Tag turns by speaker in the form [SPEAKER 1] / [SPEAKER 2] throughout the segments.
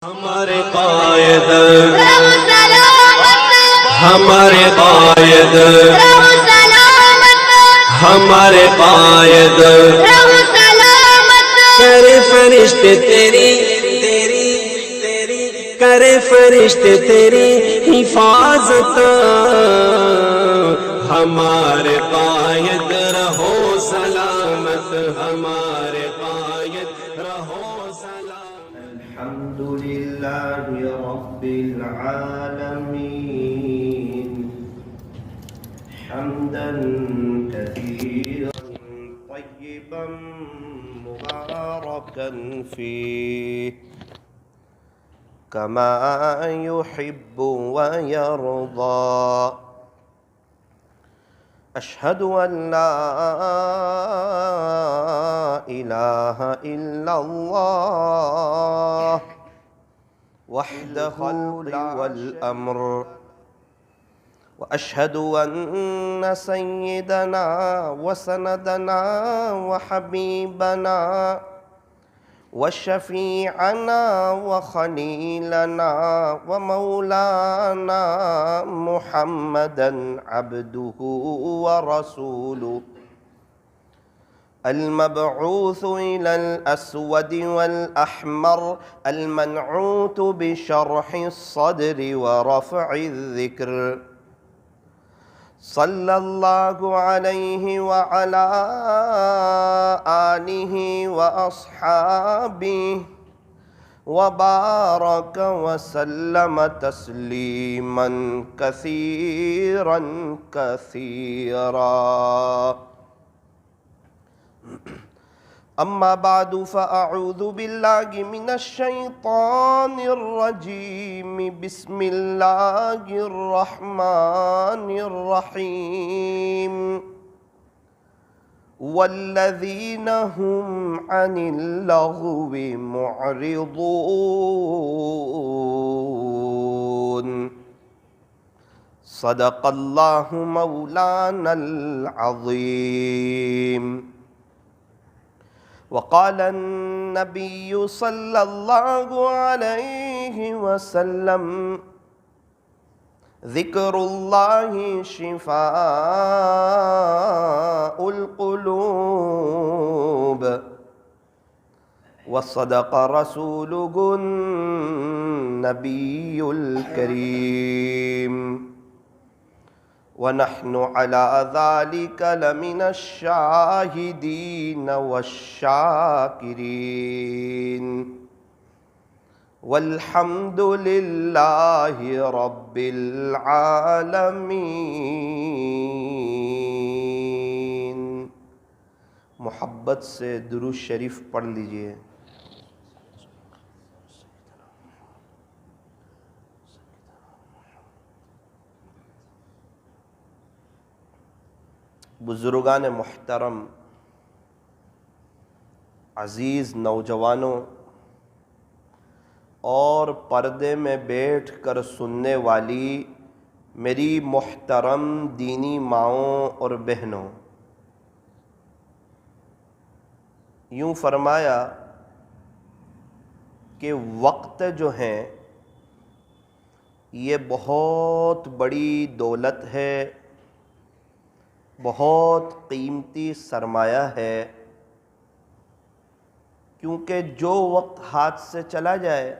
[SPEAKER 1] ہمارے قائد ہمارے قائد ہمارے قائد کرے فرشتے تیری کرے فرشتے تیری حفاظت ہمارے قائد رہو سلامت ہمارے قائد رہو سلامت
[SPEAKER 2] الحمد للہ رب العالمین حمدا كثيرا طيبا مباركا فيه كما يحب ويرضى أشهد أن لا إله إلا الله وحده والأمر وأشهد أن سيدنا وسندنا وحبيبنا وشفيعنا وخليلنا ومولانا محمدا عبده ورسوله المبعوث إلى الأسود والأحمر المنعوت بشرح الصدر ورفع الذكر صلى الله عليه وعلى آله وأصحابه وبارك وسلم تسليما كثيرا كثيرا أما بعد فأعوذ بالله من الشيطان الرجيم بسم الله الرحمن الرحيم والذين هم عن اللغو معرضون صدق الله مولانا العظيم وقال النبي صلى الله عليه وسلم ذكر الله شفاء القلوب وصدق رسوله النبي الكريم ونحن على ذلك لمن الشاهدين والشاكرين والحمد لله رب العالمين. محبت سے درود شریف پڑھ لیجئے. بزرگان محترم، عزیز نوجوانوں اور پردے میں بیٹھ کر سننے والی میری محترم دینی ماؤں اور بہنوں، یوں فرمایا کہ وقت جو ہیں یہ بہت بڑی دولت ہے، بہت قیمتی سرمایہ ہے، کیونکہ جو وقت ہاتھ سے چلا جائے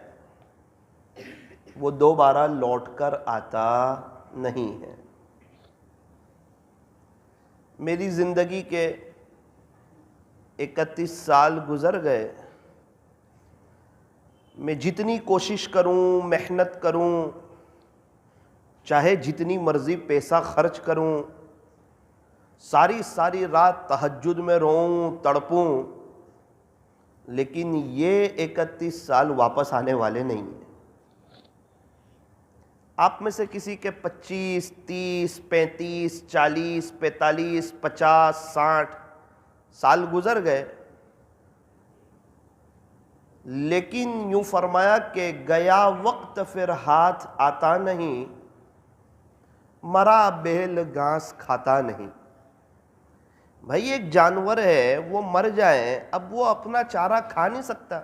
[SPEAKER 2] وہ دوبارہ لوٹ کر آتا نہیں ہے. میری زندگی کے 31 سال گزر گئے. میں جتنی کوشش کروں، محنت کروں، چاہے جتنی مرضی پیسہ خرچ کروں، ساری رات تہجد میں روؤں، تڑپوں، لیکن یہ 31 سال واپس آنے والے نہیں ہیں. آپ میں سے کسی کے 25، 30، 35، 40، 45، 50، 60 سال گزر گئے، لیکن یوں فرمایا کہ گیا وقت پھر ہاتھ آتا نہیں، مرا بیل گھاس کھاتا نہیں. بھائی ایک جانور ہے، وہ مر جائے، اب وہ اپنا چارہ کھا نہیں سکتا.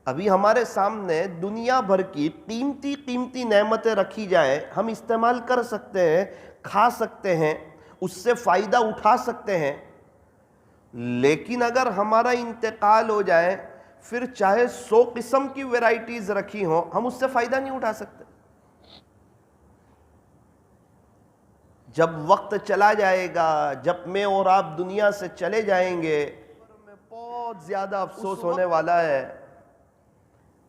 [SPEAKER 2] ابھی ہمارے سامنے دنیا بھر کی قیمتی نعمتیں رکھی جائیں، ہم استعمال کر سکتے ہیں، کھا سکتے ہیں، اس سے فائدہ اٹھا سکتے ہیں، لیکن اگر ہمارا انتقال ہو جائے پھر چاہے 100 قسم کی ویرائٹیز رکھی ہوں، ہم اس سے فائدہ نہیں اٹھا سکتے۔ جب وقت چلا جائے گا، جب میں اور آپ دنیا سے چلے جائیں گے، میں بہت زیادہ افسوس ہونے والا ہے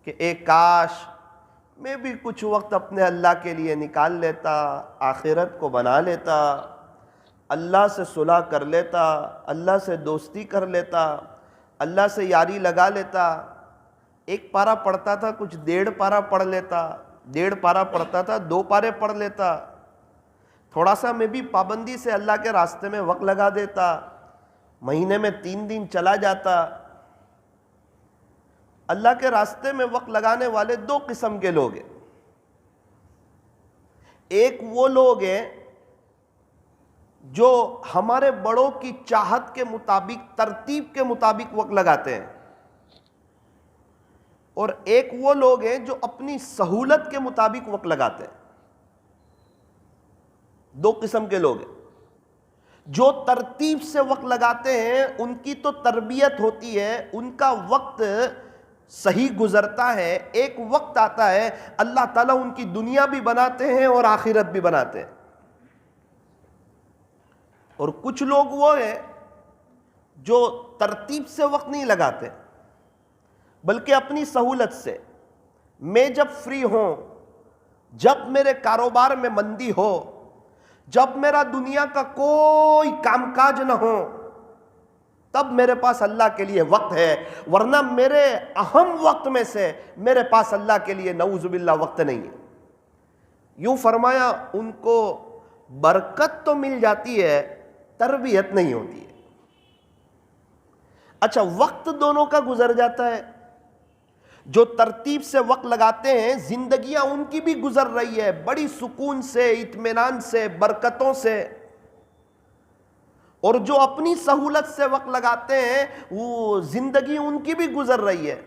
[SPEAKER 2] کہ ایک کاش میں بھی کچھ وقت اپنے اللہ کے لیے نکال لیتا، آخرت کو بنا لیتا، اللہ سے صلح کر لیتا، اللہ سے دوستی کر لیتا، اللہ سے یاری لگا لیتا۔ ایک پارہ پڑھتا تھا، کچھ 1.5 پارہ پڑھ لیتا، 1.5 پارہ پڑھتا تھا 2 پارے پڑھ لیتا، تھوڑا سا میں بھی پابندی سے اللہ کے راستے میں وقت لگا دیتا، مہینے میں 3 دن چلا جاتا۔ اللہ کے راستے میں وقت لگانے والے 2 قسم کے لوگ ہیں۔ ایک وہ لوگ ہیں جو ہمارے بڑوں کی چاہت کے مطابق، ترتیب کے مطابق وقت لگاتے ہیں، اور ایک وہ لوگ ہیں جو اپنی سہولت کے مطابق وقت لگاتے ہیں۔ 2 قسم کے لوگ ہیں۔ جو ترتیب سے وقت لگاتے ہیں ان کی تو تربیت ہوتی ہے، ان کا وقت صحیح گزرتا ہے۔ ایک وقت آتا ہے اللہ تعالیٰ ان کی دنیا بھی بناتے ہیں اور آخرت بھی بناتے ہیں۔ اور کچھ لوگ وہ ہیں جو ترتیب سے وقت نہیں لگاتے، بلکہ اپنی سہولت سے، میں جب فری ہوں، جب میرے کاروبار میں مندی ہو، جب میرا دنیا کا کوئی کام کاج نہ ہو، تب میرے پاس اللہ کے لیے وقت ہے، ورنہ میرے اہم وقت میں سے میرے پاس اللہ کے لیے نعوذ باللہ وقت نہیں ہے۔ یوں فرمایا ان کو برکت تو مل جاتی ہے، تربیت نہیں ہوتی ہے۔ اچھا، وقت دونوں کا گزر جاتا ہے۔ جو ترتیب سے وقت لگاتے ہیں زندگیاں ان کی بھی گزر رہی ہے بڑی سکون سے، اطمینان سے، برکتوں سے، اور جو اپنی سہولت سے وقت لگاتے ہیں وہ زندگی ان کی بھی گزر رہی ہے۔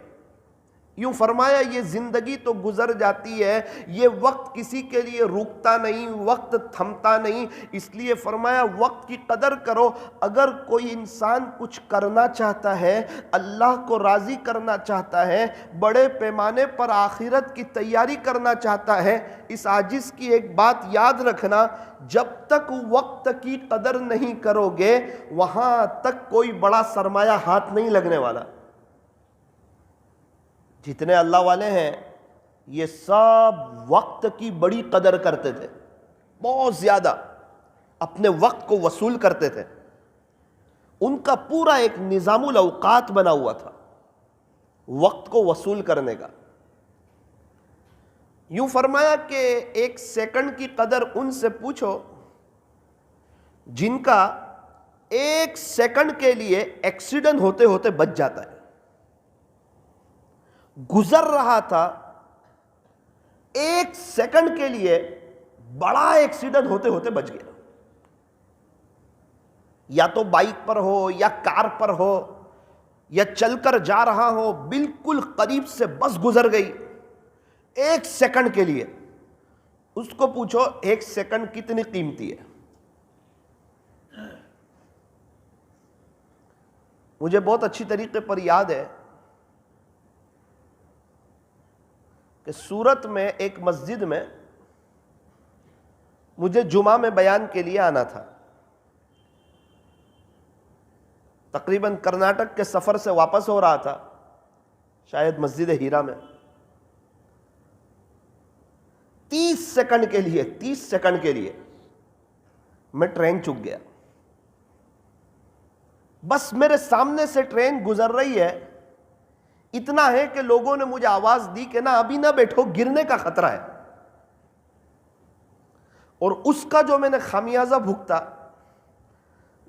[SPEAKER 2] یوں فرمایا یہ زندگی تو گزر جاتی ہے، یہ وقت کسی کے لیے رکتا نہیں، وقت تھمتا نہیں، اس لیے فرمایا وقت کی قدر کرو۔ اگر کوئی انسان کچھ کرنا چاہتا ہے، اللہ کو راضی کرنا چاہتا ہے، بڑے پیمانے پر آخرت کی تیاری کرنا چاہتا ہے، اس عاجز کی ایک بات یاد رکھنا، جب تک وقت کی قدر نہیں کرو گے وہاں تک کوئی بڑا سرمایہ ہاتھ نہیں لگنے والا۔ جتنے اللہ والے ہیں یہ سب وقت کی بڑی قدر کرتے تھے، بہت زیادہ اپنے وقت کو وصول کرتے تھے۔ ان کا پورا ایک نظام الاوقات بنا ہوا تھا وقت کو وصول کرنے کا۔ یوں فرمایا کہ 1 سیکنڈ کی قدر ان سے پوچھو جن کا 1 سیکنڈ کے لیے ایکسیڈنٹ ہوتے ہوتے بچ جاتا ہے۔ گزر رہا تھا 1 سیکنڈ کے لیے، بڑا ایکسیڈنٹ ہوتے ہوتے بچ گیا، یا تو بائک پر ہو یا کار پر ہو یا چل کر جا رہا ہو، بالکل قریب سے بس گزر گئی 1 سیکنڈ کے لیے۔ اس کو پوچھو 1 سیکنڈ کتنی قیمتی ہے؟ مجھے بہت اچھی طریقے پر یاد ہے کہ سورت میں ایک مسجد میں مجھے جمعہ میں بیان کے لیے آنا تھا۔ تقریباً کرناٹک کے سفر سے واپس ہو رہا تھا، شاید مسجد ہیرا میں۔ 30 سیکنڈ کے لیے میں ٹرین چک گیا۔ بس میرے سامنے سے ٹرین گزر رہی ہے، اتنا ہے کہ لوگوں نے مجھے آواز دی کہ ابھی نہ بیٹھو، گرنے کا خطرہ ہے۔ اور اس کا جو میں نے خمیازہ بھگتا،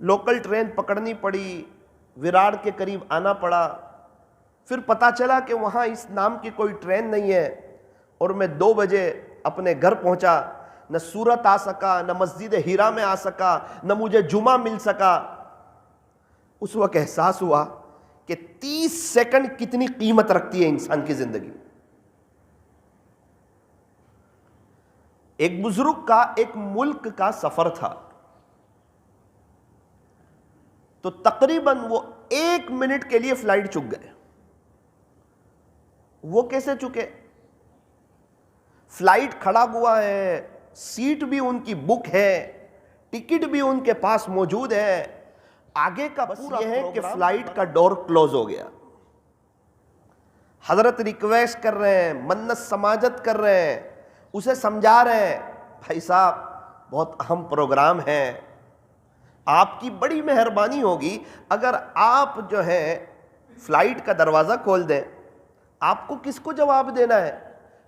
[SPEAKER 2] لوکل ٹرین پکڑنی پڑی، وراڑ کے قریب آنا پڑا، پھر پتا چلا کہ وہاں اس نام کی کوئی ٹرین نہیں ہے، اور میں 2 بجے اپنے گھر پہنچا، نہ سورت آ سکا، نہ مسجد ہیرا میں آ سکا، نہ مجھے جمعہ مل سکا۔ اس وقت احساس ہوا کہ 30 سیکنڈ کتنی قیمت رکھتی ہے انسان کی زندگی. ایک بزرگ کا ایک ملک کا سفر تھا تو تقریباً وہ 1 منٹ کے لیے فلائٹ چک گئے. وہ کیسے چکے؟ فلائٹ کھڑا ہوا ہے، سیٹ بھی ان کی بک ہے، ٹکٹ بھی ان کے پاس موجود ہے، آگے کا بس یہ ہے کہ فلائٹ کا ڈور کلوز ہو گیا. حضرت ریکویسٹ کر رہے ہیں، منت سماجت کر رہے ہیں، اسے سمجھا رہے ہیں، بھائی صاحب بہت اہم پروگرام ہے، آپ کی بڑی مہربانی ہوگی اگر آپ جو ہے فلائٹ کا دروازہ کھول دیں. آپ کو کس کو جواب دینا ہے؟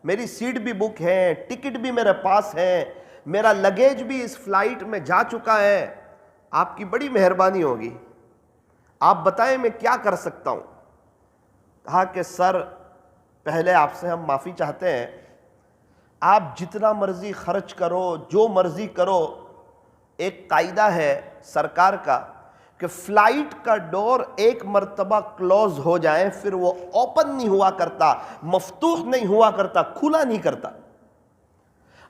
[SPEAKER 2] میری سیٹ بھی بک ہے، ٹکٹ بھی میرے پاس ہے، میرا لگیج بھی اس فلائٹ میں جا چکا ہے، آپ کی بڑی مہربانی ہوگی، آپ بتائیں میں کیا کر سکتا ہوں. کہا کہ سر پہلے آپ سے ہم معافی چاہتے ہیں، آپ جتنا مرضی خرچ کرو، جو مرضی کرو، ایک قاعدہ ہے سرکار کا کہ فلائٹ کا ڈور ایک مرتبہ کلوز ہو جائے پھر وہ اوپن نہیں ہوا کرتا، مفتوح نہیں ہوا کرتا، کھلا نہیں کرتا.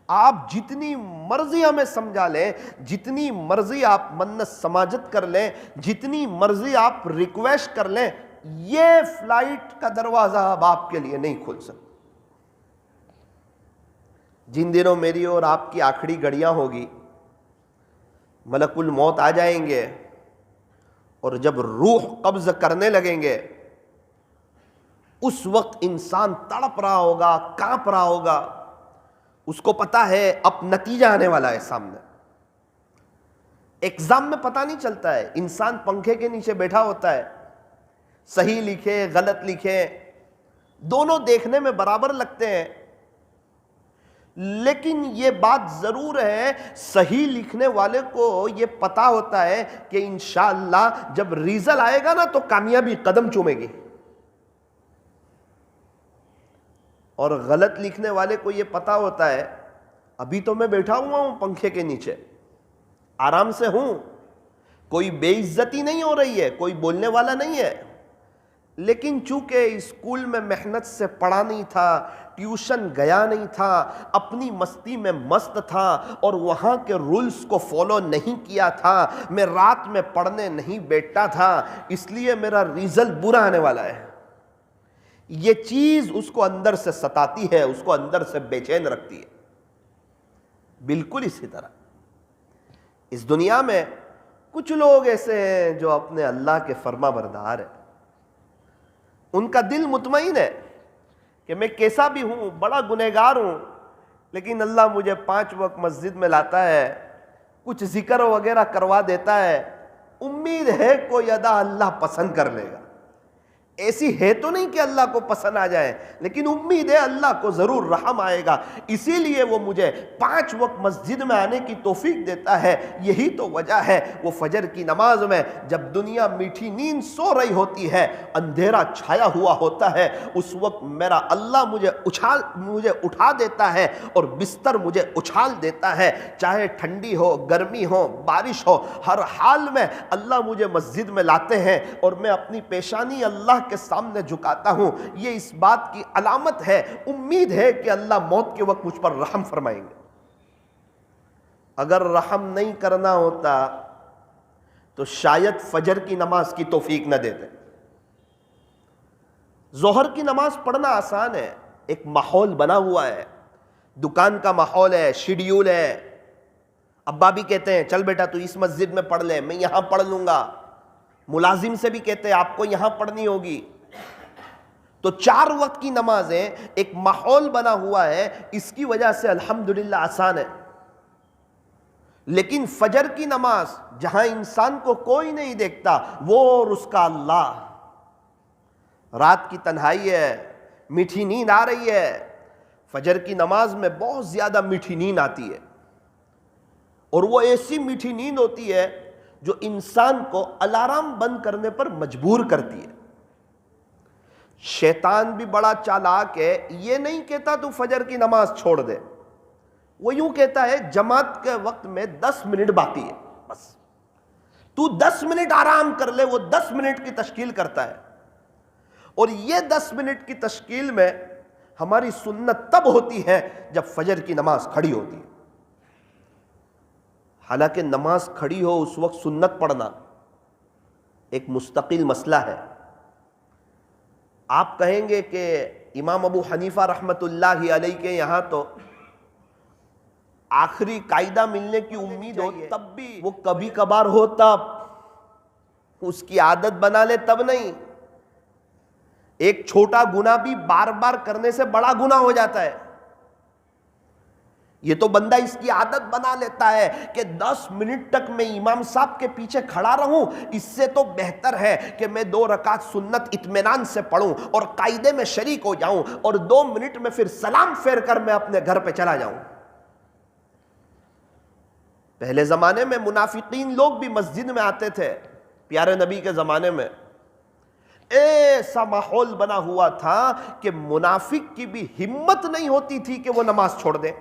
[SPEAKER 2] آپ جتنی مرضی ہمیں سمجھا لیں، جتنی مرضی آپ منت سماجت کر لیں، جتنی مرضی آپ ریکویسٹ کر لیں، یہ فلائٹ کا دروازہ اب آپ کے لیے نہیں کھل سکتا. جن دنوں میری اور آپ کی آخری گھڑیاں ہوگی، ملک الموت آ جائیں گے اور جب روح قبض کرنے لگیں گے اس وقت انسان تڑپ رہا ہوگا، کانپ رہا ہوگا، اس کو پتا ہے اب نتیجہ آنے والا ہے سامنے. ایگزام میں پتہ نہیں چلتا ہے، انسان پنکھے کے نیچے بیٹھا ہوتا ہے، صحیح لکھے غلط لکھے دونوں دیکھنے میں برابر لگتے ہیں، لیکن یہ بات ضرور ہے صحیح لکھنے والے کو یہ پتا ہوتا ہے کہ انشاءاللہ جب ریزلٹ آئے گا نا تو کامیابی قدم چومے گی، اور غلط لکھنے والے کو یہ پتا ہوتا ہے ابھی تو میں بیٹھا ہوا ہوں پنکھے کے نیچے، آرام سے ہوں، کوئی بے عزتی نہیں ہو رہی ہے، کوئی بولنے والا نہیں ہے، لیکن چونکہ اسکول میں محنت سے پڑھا نہیں تھا، ٹیوشن گیا نہیں تھا، اپنی مستی میں مست تھا اور وہاں کے رولز کو فالو نہیں کیا تھا، میں رات میں پڑھنے نہیں بیٹھتا تھا، اس لیے میرا ریزلٹ برا آنے والا ہے. یہ چیز اس کو اندر سے ستاتی ہے، اس کو اندر سے بے چین رکھتی ہے. بالکل اسی طرح اس دنیا میں کچھ لوگ ایسے ہیں جو اپنے اللہ کے فرما بردار ہیں، ان کا دل مطمئن ہے کہ میں کیسا بھی ہوں، بڑا گنہگار ہوں، لیکن اللہ مجھے 5 وقت مسجد میں لاتا ہے، کچھ ذکر وغیرہ کروا دیتا ہے، امید ہے کوئی ادا اللہ پسند کر لے گا. ایسی ہے تو نہیں کہ اللہ کو پسند آ جائے، لیکن امید ہے اللہ کو ضرور رحم آئے گا، اسی لیے وہ مجھے 5 وقت مسجد میں آنے کی توفیق دیتا ہے. یہی تو وجہ ہے وہ فجر کی نماز میں جب دنیا میٹھی نیند سو رہی ہوتی ہے، اندھیرا چھایا ہوا ہوتا ہے، اس وقت میرا اللہ مجھے اٹھا دیتا ہے اور بستر مجھے اچھال دیتا ہے، چاہے ٹھنڈی ہو، گرمی ہو، بارش ہو، ہر حال میں اللہ مجھے مسجد میں لاتے ہیں اور میں اپنی پیشانی اللہ کے سامنے جھکاتا ہوں. یہ اس بات کی علامت ہے، امید ہے کہ اللہ موت کے وقت مجھ پر رحم فرمائیں گے. اگر رحم نہیں کرنا ہوتا تو شاید فجر کی نماز کی توفیق نہ دیتے. ظہر کی نماز پڑھنا آسان ہے، ایک ماحول بنا ہوا ہے، دکان کا ماحول ہے، شیڈیول ہے، ابا بھی کہتے ہیں چل بیٹا تو اس مسجد میں پڑھ لے، میں یہاں پڑھ لوں گا، ملازم سے بھی کہتے ہیں آپ کو یہاں پڑھنی ہوگی. تو 4 وقت کی نمازیں ایک ماحول بنا ہوا ہے، اس کی وجہ سے الحمدللہ آسان ہے. لیکن فجر کی نماز جہاں انسان کو کوئی نہیں دیکھتا، وہ اور اس کا اللہ، رات کی تنہائی ہے، میٹھی نیند آ رہی ہے، فجر کی نماز میں بہت زیادہ میٹھی نیند آتی ہے، اور وہ ایسی میٹھی نیند ہوتی ہے جو انسان کو الارم بند کرنے پر مجبور کرتی ہے. شیطان بھی بڑا چالاک ہے، یہ نہیں کہتا تو فجر کی نماز چھوڑ دے، وہ یوں کہتا ہے جماعت کے وقت میں 10 منٹ باقی ہے، بس تو 10 منٹ آرام کر لے. وہ 10 منٹ کی تشکیل کرتا ہے. اور یہ 10 منٹ کی تشکیل میں ہماری سنت تب ہوتی ہے جب فجر کی نماز کھڑی ہوتی ہے. حالانکہ نماز کھڑی ہو اس وقت سنت پڑھنا ایک مستقل مسئلہ ہے. آپ کہیں گے کہ امام ابو حنیفہ رحمۃ اللہ علیہ کے یہاں تو آخری قاعدہ ملنے کی امید ہو تب بھی وہ کبھی کبھار ہو تب، اس کی عادت بنا لے تب نہیں. ایک چھوٹا گناہ بھی بار بار کرنے سے بڑا گناہ ہو جاتا ہے. یہ تو بندہ اس کی عادت بنا لیتا ہے کہ 10 منٹ تک میں امام صاحب کے پیچھے کھڑا رہوں، اس سے تو بہتر ہے کہ میں 2 رکعت سنت اطمینان سے پڑھوں اور قاعدے میں شریک ہو جاؤں اور 2 منٹ میں پھر سلام پھیر کر میں اپنے گھر پہ چلا جاؤں. پہلے زمانے میں منافقین لوگ بھی مسجد میں آتے تھے. پیارے نبی کے زمانے میں ایسا ماحول بنا ہوا تھا کہ منافق کی بھی ہمت نہیں ہوتی تھی کہ وہ نماز چھوڑ دے.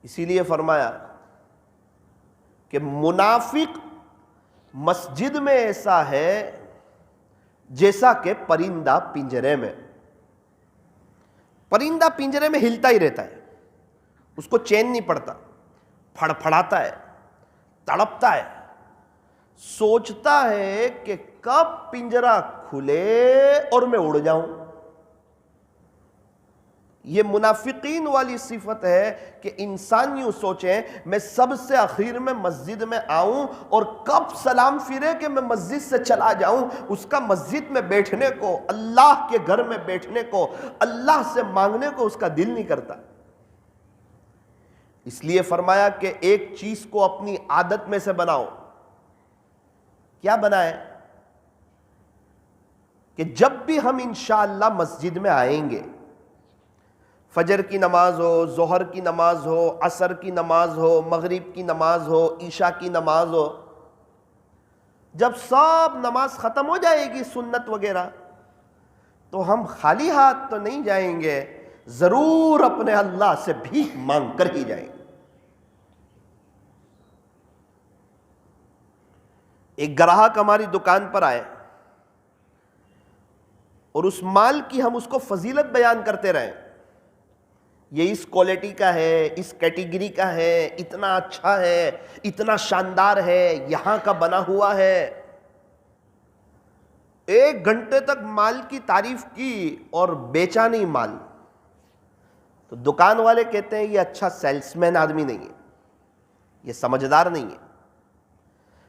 [SPEAKER 2] اسی لیے فرمایا کہ منافق مسجد میں ایسا ہے جیسا کہ پرندہ پنجرے میں. پرندہ پنجرے میں ہلتا ہی رہتا ہے، اس کو چین نہیں پڑتا، پھڑ پھڑاتا ہے، تڑپتا ہے، سوچتا ہے کہ کب پنجرا کھلے اور میں اڑ جاؤں. یہ منافقین والی صفت ہے کہ انسان یوں سوچیں میں سب سے اخیر میں مسجد میں آؤں اور کب سلام پھرے کہ میں مسجد سے چلا جاؤں. اس کا مسجد میں بیٹھنے کو، اللہ کے گھر میں بیٹھنے کو، اللہ سے مانگنے کو اس کا دل نہیں کرتا. اس لیے فرمایا کہ ایک چیز کو اپنی عادت میں سے بناؤ. کیا بنائیں؟ کہ جب بھی ہم انشاءاللہ مسجد میں آئیں گے، فجر کی نماز ہو، ظہر کی نماز ہو، عصر کی نماز ہو، مغرب کی نماز ہو، عشاء کی نماز ہو، جب سب نماز ختم ہو جائے گی سنت وغیرہ، تو ہم خالی ہاتھ تو نہیں جائیں گے، ضرور اپنے اللہ سے بھیک مانگ کر ہی جائیں گے. ایک گراہک ہماری دکان پر آئے اور اس مال کی ہم اس کو فضیلت بیان کرتے رہیں، یہ اس کوالٹی کا ہے، اس کیٹیگری کا ہے، اتنا اچھا ہے، اتنا شاندار ہے، یہاں کا بنا ہوا ہے. 1 گھنٹے تک مال کی تعریف کی اور بیچا نہیں مال. تو دکان والے کہتے ہیں یہ اچھا سیلس مین آدمی نہیں ہے، یہ سمجھدار نہیں ہے.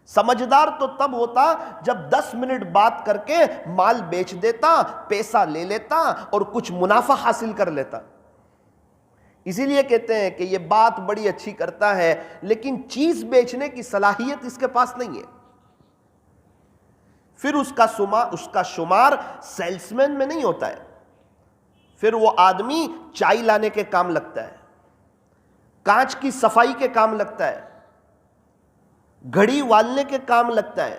[SPEAKER 2] سمجھدار تو تب ہوتا جب 10 منٹ بات کر کے مال بیچ دیتا، پیسہ لے لیتا اور کچھ منافع حاصل کر لیتا. اسی لیے کہتے ہیں کہ یہ بات بڑی اچھی کرتا ہے لیکن چیز بیچنے کی صلاحیت اس کے پاس نہیں ہے. پھر اس کا شمار سیلس مین میں نہیں ہوتا ہے. پھر وہ آدمی چائے لانے کے کام لگتا ہے، کانچ کی صفائی کے کام لگتا ہے، گھڑی والنے کے کام لگتا ہے.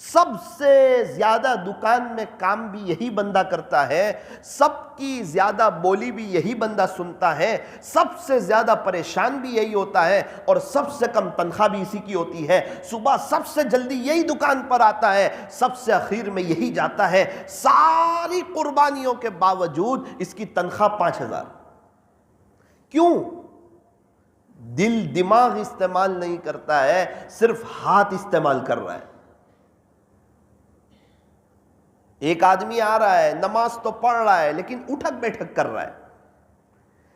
[SPEAKER 2] سب سے زیادہ دکان میں کام بھی یہی بندہ کرتا ہے، سب کی زیادہ بولی بھی یہی بندہ سنتا ہے، سب سے زیادہ پریشان بھی یہی ہوتا ہے اور سب سے کم تنخواہ بھی اسی کی ہوتی ہے. صبح سب سے جلدی یہی دکان پر آتا ہے، سب سے اخیر میں یہی جاتا ہے. ساری قربانیوں کے باوجود اس کی تنخواہ 5000. کیوں؟ دل دماغ استعمال نہیں کرتا ہے، صرف ہاتھ استعمال کر رہا ہے. ایک آدمی آ رہا ہے، نماز تو پڑھ رہا ہے لیکن اٹھک بیٹھک کر رہا ہے،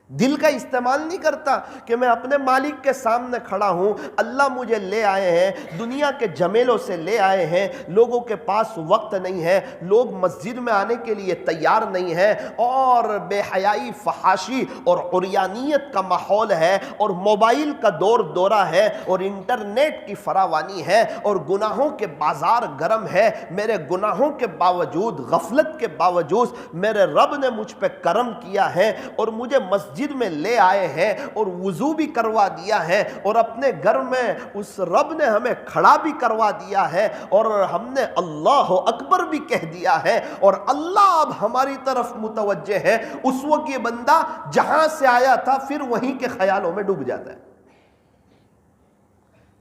[SPEAKER 2] دل کا استعمال نہیں کرتا کہ میں اپنے مالک کے سامنے کھڑا ہوں، اللہ مجھے لے آئے ہیں، دنیا کے جھمیلوں سے لے آئے ہیں، لوگوں کے پاس وقت نہیں ہے، لوگ مسجد میں آنے کے لیے تیار نہیں ہے اور بے حیائی، فحاشی اور عریانیت کا ماحول ہے اور موبائل کا دورہ ہے اور انٹرنیٹ کی فراوانی ہے اور گناہوں کے بازار گرم ہے. میرے گناہوں کے باوجود، غفلت کے باوجود میرے رب نے مجھ پہ کرم کیا ہے اور مجھے مسجد میں لے آئے ہیں اور وضو بھی کروا دیا ہے اور اپنے گھر میں اس رب نے ہمیں کھڑا بھی کروا دیا ہے اور ہم نے اللہ اکبر بھی کہہ دیا ہے اور اللہ اب ہماری طرف متوجہ ہے. اس وقت یہ بندہ جہاں سے آیا تھا پھر وہیں کے خیالوں میں ڈوب جاتا ہے.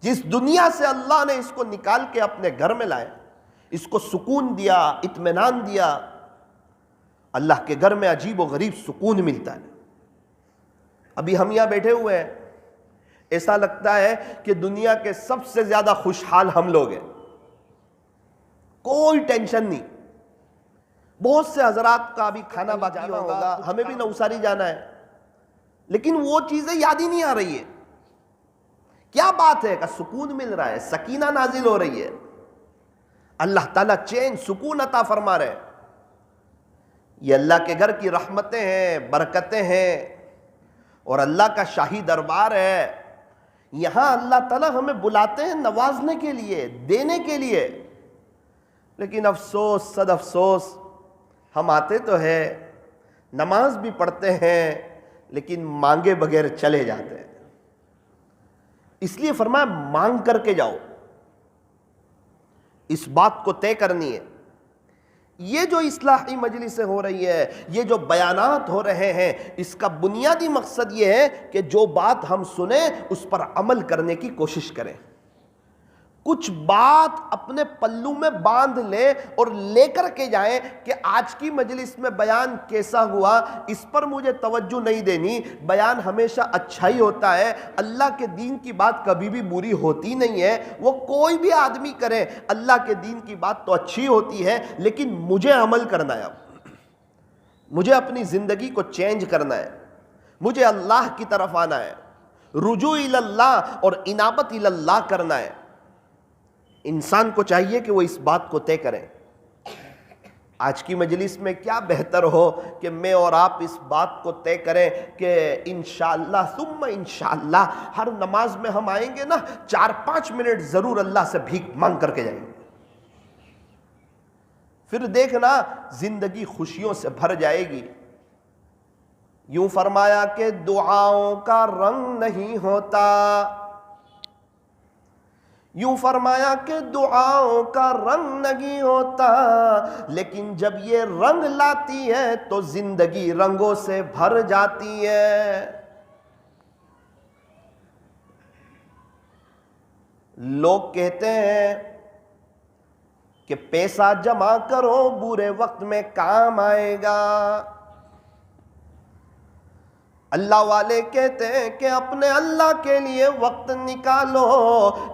[SPEAKER 2] جس دنیا سے اللہ نے اس کو نکال کے اپنے گھر میں لائے، اس کو سکون دیا، اطمینان دیا، اللہ کے گھر میں عجیب و غریب سکون ملتا ہے۔ ابھی ہم یہاں بیٹھے ہوئے ہیں، ایسا لگتا ہے کہ دنیا کے سب سے زیادہ خوشحال ہم لوگ ہیں، کوئی ٹینشن نہیں۔ بہت سے حضرات کا ابھی کھانا باقی ہوگا، ہمیں بھی نوساری جانا ہے، لیکن وہ چیزیں یاد ہی نہیں آ رہی ہے۔ کیا بات ہے کہ سکون مل رہا ہے، سکینہ نازل ہو رہی ہے، اللہ تعالیٰ چین سکون عطا فرما رہے ہیں۔ یہ اللہ کے گھر کی رحمتیں ہیں، برکتیں ہیں، اور اللہ کا شاہی دربار ہے۔ یہاں اللہ تعالیٰ ہمیں بلاتے ہیں نوازنے کے لیے، دینے کے لیے، لیکن افسوس صد افسوس، ہم آتے تو ہے، نماز بھی پڑھتے ہیں، لیکن مانگے بغیر چلے جاتے ہیں۔ اس لیے فرمایا مانگ کر کے جاؤ، اس بات کو طے کرنی ہے۔ یہ جو اصلاحی مجلسیں ہو رہی ہے، یہ جو بیانات ہو رہے ہیں، اس کا بنیادی مقصد یہ ہے کہ جو بات ہم سنیں اس پر عمل کرنے کی کوشش کریں۔ کچھ بات اپنے پلو میں باندھ لیں اور لے کر کے جائیں کہ آج کی مجلس میں بیان کیسا ہوا، اس پر مجھے توجہ نہیں دینی۔ بیان ہمیشہ اچھا ہی ہوتا ہے، اللہ کے دین کی بات کبھی بھی بری ہوتی نہیں ہے۔ وہ کوئی بھی آدمی کرے، اللہ کے دین کی بات تو اچھی ہوتی ہے، لیکن مجھے عمل کرنا ہے، مجھے اپنی زندگی کو چینج کرنا ہے، مجھے اللہ کی طرف آنا ہے، رجوع اللہ اور انابت اللہ کرنا ہے۔ انسان کو چاہیے کہ وہ اس بات کو طے کریں۔ آج کی مجلس میں کیا بہتر ہو کہ میں اور آپ اس بات کو طے کریں کہ انشاءاللہ ثم انشاءاللہ ہر نماز میں ہم آئیں گے نا، 4-5 منٹ ضرور اللہ سے بھیک مانگ کر کے جائیں گے۔ پھر دیکھنا زندگی خوشیوں سے بھر جائے گی۔ یوں فرمایا کہ دعاؤں کا رنگ نہیں ہوتا، یوں فرمایا کہ دعاؤں کا رنگ نہیں ہوتا، لیکن جب یہ رنگ لاتی ہے تو زندگی رنگوں سے بھر جاتی ہے۔ لوگ کہتے ہیں کہ پیسہ جمع کرو برے وقت میں کام آئے گا، اللہ والے کہتے ہیں کہ اپنے اللہ کے لیے وقت نکالو،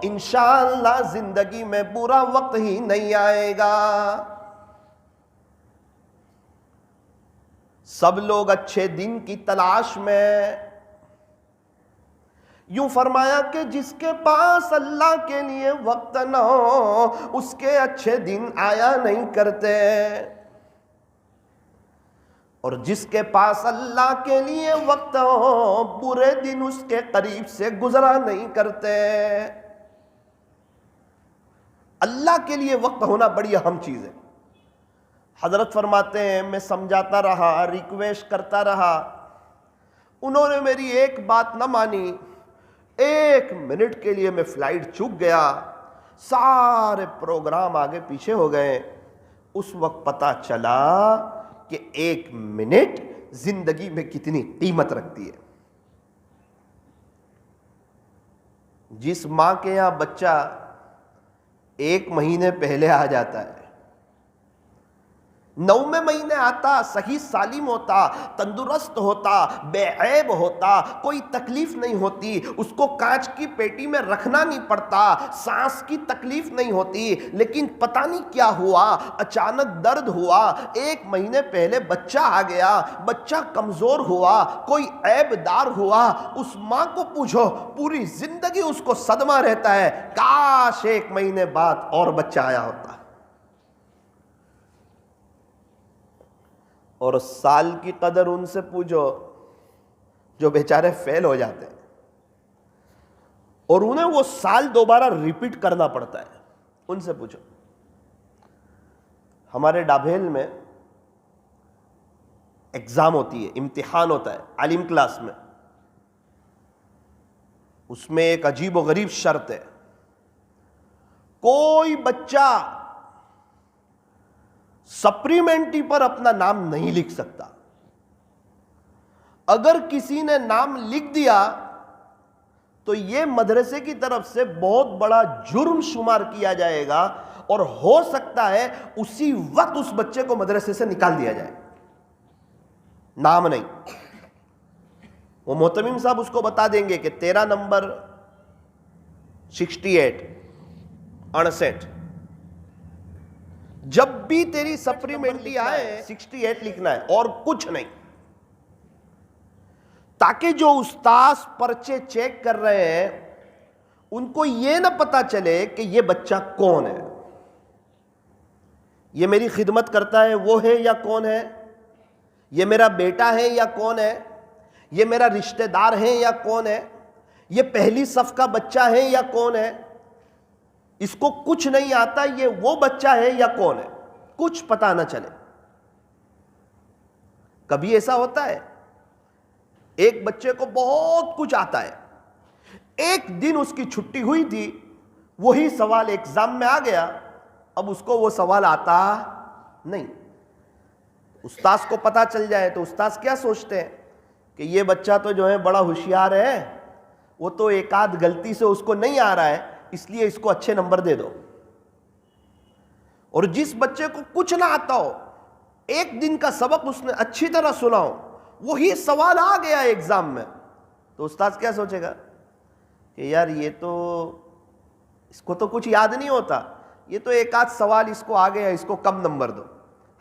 [SPEAKER 2] انشاءاللہ زندگی میں برا وقت ہی نہیں آئے گا۔ سب لوگ اچھے دن کی تلاش میں، یوں فرمایا کہ جس کے پاس اللہ کے لیے وقت نہ ہو اس کے اچھے دن آیا نہیں کرتے، اور جس کے پاس اللہ کے لیے وقت ہو برے دن اس کے قریب سے گزرا نہیں کرتے۔ اللہ کے لیے وقت ہونا بڑی اہم چیز ہے۔ حضرت فرماتے ہیں میں سمجھاتا رہا، ریکویسٹ کرتا رہا، انہوں نے میری ایک بات نہ مانی، 1 منٹ کے لیے میں فلائٹ چوک گیا، سارے پروگرام آگے پیچھے ہو گئے۔ اس وقت پتا چلا کہ 1 منٹ زندگی میں کتنی قیمت رکھتی ہے۔ جس ماں کے یہاں بچہ 1 مہینے پہلے آ جاتا ہے، 9ویں مہینے آتا، صحیح سالم ہوتا، تندرست ہوتا، بے عیب ہوتا، کوئی تکلیف نہیں ہوتی، اس کو کانچ کی پیٹی میں رکھنا نہیں پڑتا، سانس کی تکلیف نہیں ہوتی، لیکن پتہ نہیں کیا ہوا، اچانک درد ہوا، 1 مہینے پہلے بچہ آ گیا، بچہ کمزور ہوا، کوئی عیب دار ہوا، اس ماں کو پوچھو پوری زندگی اس کو صدمہ رہتا ہے، کاش 1 مہینے بعد اور بچہ آیا ہوتا۔ اور سال کی قدر ان سے پوچھو جو بیچارے فیل ہو جاتے ہیں اور انہیں وہ سال دوبارہ ریپیٹ کرنا پڑتا ہے، ان سے پوچھو۔ ہمارے ڈابھیل میں ایگزام ہوتی ہے، امتحان ہوتا ہے عالم کلاس میں، اس میں ایک عجیب و غریب شرط ہے، کوئی بچہ سپلیمنٹری پر اپنا نام نہیں لکھ سکتا۔ اگر کسی نے نام لکھ دیا تو یہ مدرسے کی طرف سے بہت بڑا جرم شمار کیا جائے گا، اور ہو سکتا ہے اسی وقت اس بچے کو مدرسے سے نکال دیا جائے، نام نہیں۔ وہ محتمم صاحب اس کو بتا دیں گے کہ تیرا نمبر 68 68، جب بھی تیری سپلیمنٹری آئے 68 لکھنا ہے اور کچھ نہیں، تاکہ جو استاذ پرچے چیک کر رہے ہیں ان کو یہ نہ پتا چلے کہ یہ بچہ کون ہے، یہ میری خدمت کرتا ہے وہ ہے یا کون ہے، یہ میرا بیٹا ہے یا کون ہے، یہ میرا رشتہ دار ہے یا کون ہے، یہ پہلی صف کا بچہ ہے یا کون ہے، اس کو کچھ نہیں آتا یہ وہ بچہ ہے یا کون ہے، کچھ پتا نہ چلے۔ کبھی ایسا ہوتا ہے ایک بچے کو بہت کچھ آتا ہے، ایک دن اس کی چھٹی ہوئی تھی، وہی سوال ایگزام میں آ گیا، اب اس کو وہ سوال آتا نہیں۔ استاذ کو پتا چل جائے تو استاذ کیا سوچتے ہیں کہ یہ بچہ تو جو ہے بڑا ہوشیار ہے، وہ تو ایک آدھ غلطی سے اس کو نہیں آ رہا ہے، اس لیے اس کو اچھے نمبر دے دو۔ اور جس بچے کو کچھ نہ آتا ہو، ایک دن کا سبق اس نے اچھی طرح سنا ہو، وہی سوال آ گیا ایگزام میں، تو استاذ کیا سوچے گا کہ یار یہ تو اس کو تو کچھ یاد نہیں ہوتا، یہ تو ایک آدھ سوال اس کو آ گیا، اس کو کم نمبر دو۔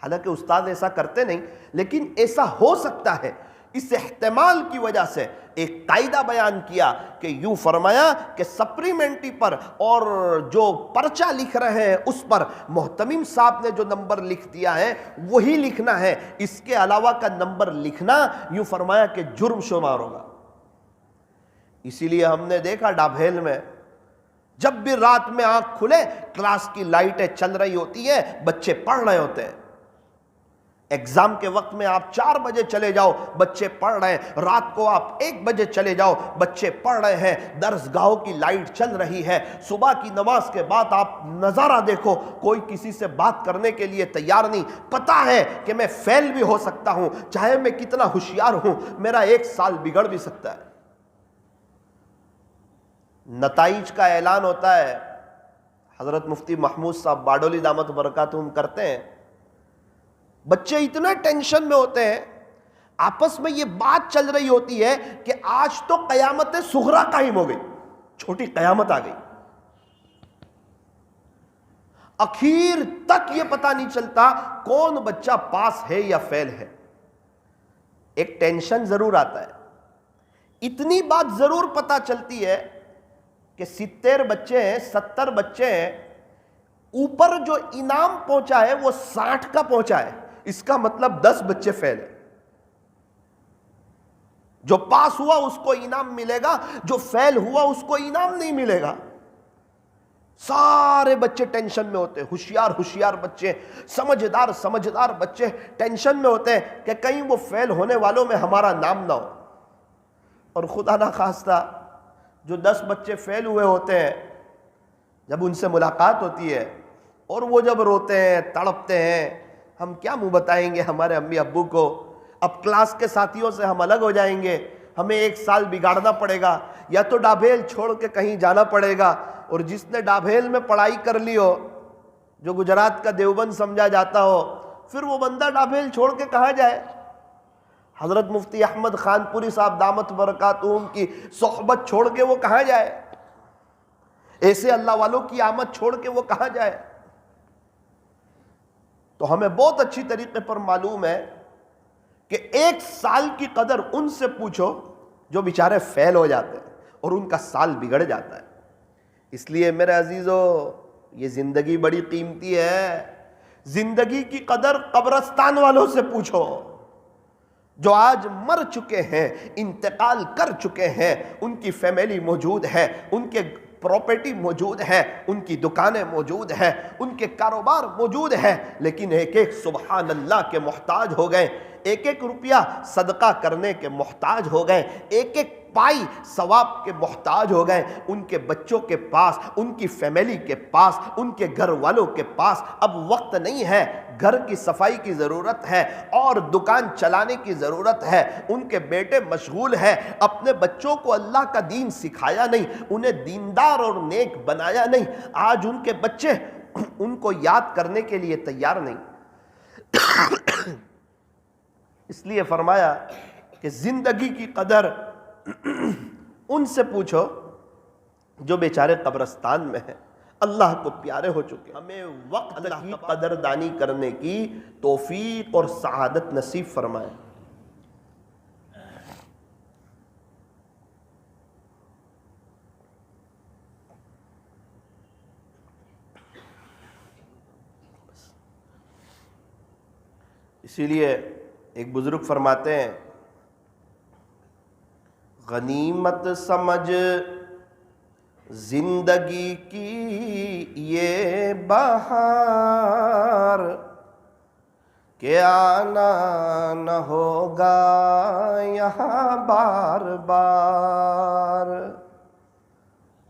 [SPEAKER 2] حالانکہ استاد ایسا کرتے نہیں، لیکن ایسا ہو سکتا ہے۔ اس احتمال کی وجہ سے ایک قاعدہ بیان کیا کہ یوں فرمایا کہ سپلیمنٹری پر اور جو پرچہ لکھ رہے ہیں اس پر محتمم صاحب نے جو نمبر لکھ دیا ہے وہی لکھنا ہے، اس کے علاوہ کا نمبر لکھنا یوں فرمایا کہ جرم شمار ہوگا۔ اسی لیے ہم نے دیکھا ڈابھیل میں جب بھی رات میں آنکھ کھلے کلاس کی لائٹیں چل رہی ہوتی ہیں، بچے پڑھ رہے ہوتے ہیں۔ ایگزام کے وقت میں آپ 4 بجے چلے جاؤ، بچے پڑھ رہے ہیں، رات کو آپ 1 بجے چلے جاؤ، بچے پڑھ رہے ہیں، درس گاہوں کی لائٹ چل رہی ہے، صبح کی نماز کے بعد آپ نظارہ دیکھو، کوئی کسی سے بات کرنے کے لیے تیار نہیں، پتہ ہے کہ میں فیل بھی ہو سکتا ہوں، چاہے میں کتنا ہوشیار ہوں، میرا 1 سال بگڑ بھی سکتا ہے۔ نتائج کا اعلان ہوتا ہے، حضرت مفتی محمود صاحب باڈولی دامت برکاتہم کرتے ہیں، بچے اتنے ٹینشن میں ہوتے ہیں، آپس میں یہ بات چل رہی ہوتی ہے کہ آج تو قیامت صغریٰ قائم ہو گئی، چھوٹی قیامت آ گئی۔ اخیر تک یہ پتہ نہیں چلتا کون بچہ پاس ہے یا فیل ہے۔ ایک ٹینشن ضرور آتا ہے، اتنی بات ضرور پتہ چلتی ہے کہ 70 بچے ہیں، 70 بچے ہیں، اوپر جو انعام پہنچا ہے وہ 60 کا پہنچا ہے، اس کا مطلب 10 بچے فیل ہیں۔ جو پاس ہوا اس کو انعام ملے گا، جو فیل ہوا اس کو انعام نہیں ملے گا۔ سارے بچے ٹینشن میں ہوتے ہیں، ہوشیار بچے، سمجھدار بچے ٹینشن میں ہوتے ہیں کہ کہیں وہ فیل ہونے والوں میں ہمارا نام نہ ہو۔ اور خدا نہ خواستہ جو 10 بچے فیل ہوئے ہوتے ہیں، جب ان سے ملاقات ہوتی ہے اور وہ جب روتے ہیں، تڑپتے ہیں، ہم کیا منہ بتائیں گے ہمارے امی ابو کو؟ اب کلاس کے ساتھیوں سے ہم الگ ہو جائیں گے، ہمیں 1 سال بگاڑنا پڑے گا، یا تو ڈابھیل چھوڑ کے کہیں جانا پڑے گا۔ اور جس نے ڈابھیل میں پڑھائی کر لی ہو، جو گجرات کا دیوبند سمجھا جاتا ہو، پھر وہ بندہ ڈابھیل چھوڑ کے کہاں جائے؟ حضرت مفتی احمد خان پوری صاحب دامت برکاتہم کی صحبت چھوڑ کے وہ کہاں جائے؟ ایسے اللہ والوں کی آمد چھوڑ کے وہ کہاں جائے؟ تو ہمیں بہت اچھی طریقے پر معلوم ہے کہ 1 سال کی قدر ان سے پوچھو جو بیچارے فیل ہو جاتے ہیں اور ان کا سال بگڑ جاتا ہے۔ اس لیے میرے عزیزو، یہ زندگی بڑی قیمتی ہے، زندگی کی قدر قبرستان والوں سے پوچھو جو آج مر چکے ہیں، انتقال کر چکے ہیں، ان کی فیملی موجود ہے، ان کے پراپرٹی موجود ہے، ان کی دکانیں موجود ہیں، ان کے کاروبار موجود ہے، لیکن ایک ایک سبحان اللہ کے محتاج ہو گئے، ایک ایک روپیہ صدقہ کرنے کے محتاج ہو گئے، ایک ایک پائی ثواب کے محتاج ہو گئے۔ ان کے بچوں کے پاس، ان کی فیملی کے پاس، ان کے گھر والوں کے پاس اب وقت نہیں ہے گھر کی صفائی کی ضرورت ہے اور دکان چلانے کی ضرورت ہے، ان کے بیٹے مشغول ہیں، اپنے بچوں کو اللہ کا دین سکھایا نہیں، انہیں دیندار اور نیک بنایا نہیں، آج ان کے بچے ان کو یاد کرنے کے لیے تیار نہیں۔ اس لیے فرمایا کہ زندگی کی قدر ان سے پوچھو جو بیچارے قبرستان میں ہیں، اللہ کو پیارے ہو چکے۔ ہمیں وقت کی قدردانی کرنے کی توفیق اور سعادت نصیب فرمائے۔ اسی لیے ایک بزرگ فرماتے ہیں، غنیمت سمجھ زندگی کی یہ بہار کہ آنا نہ ہوگا یہاں بار بار۔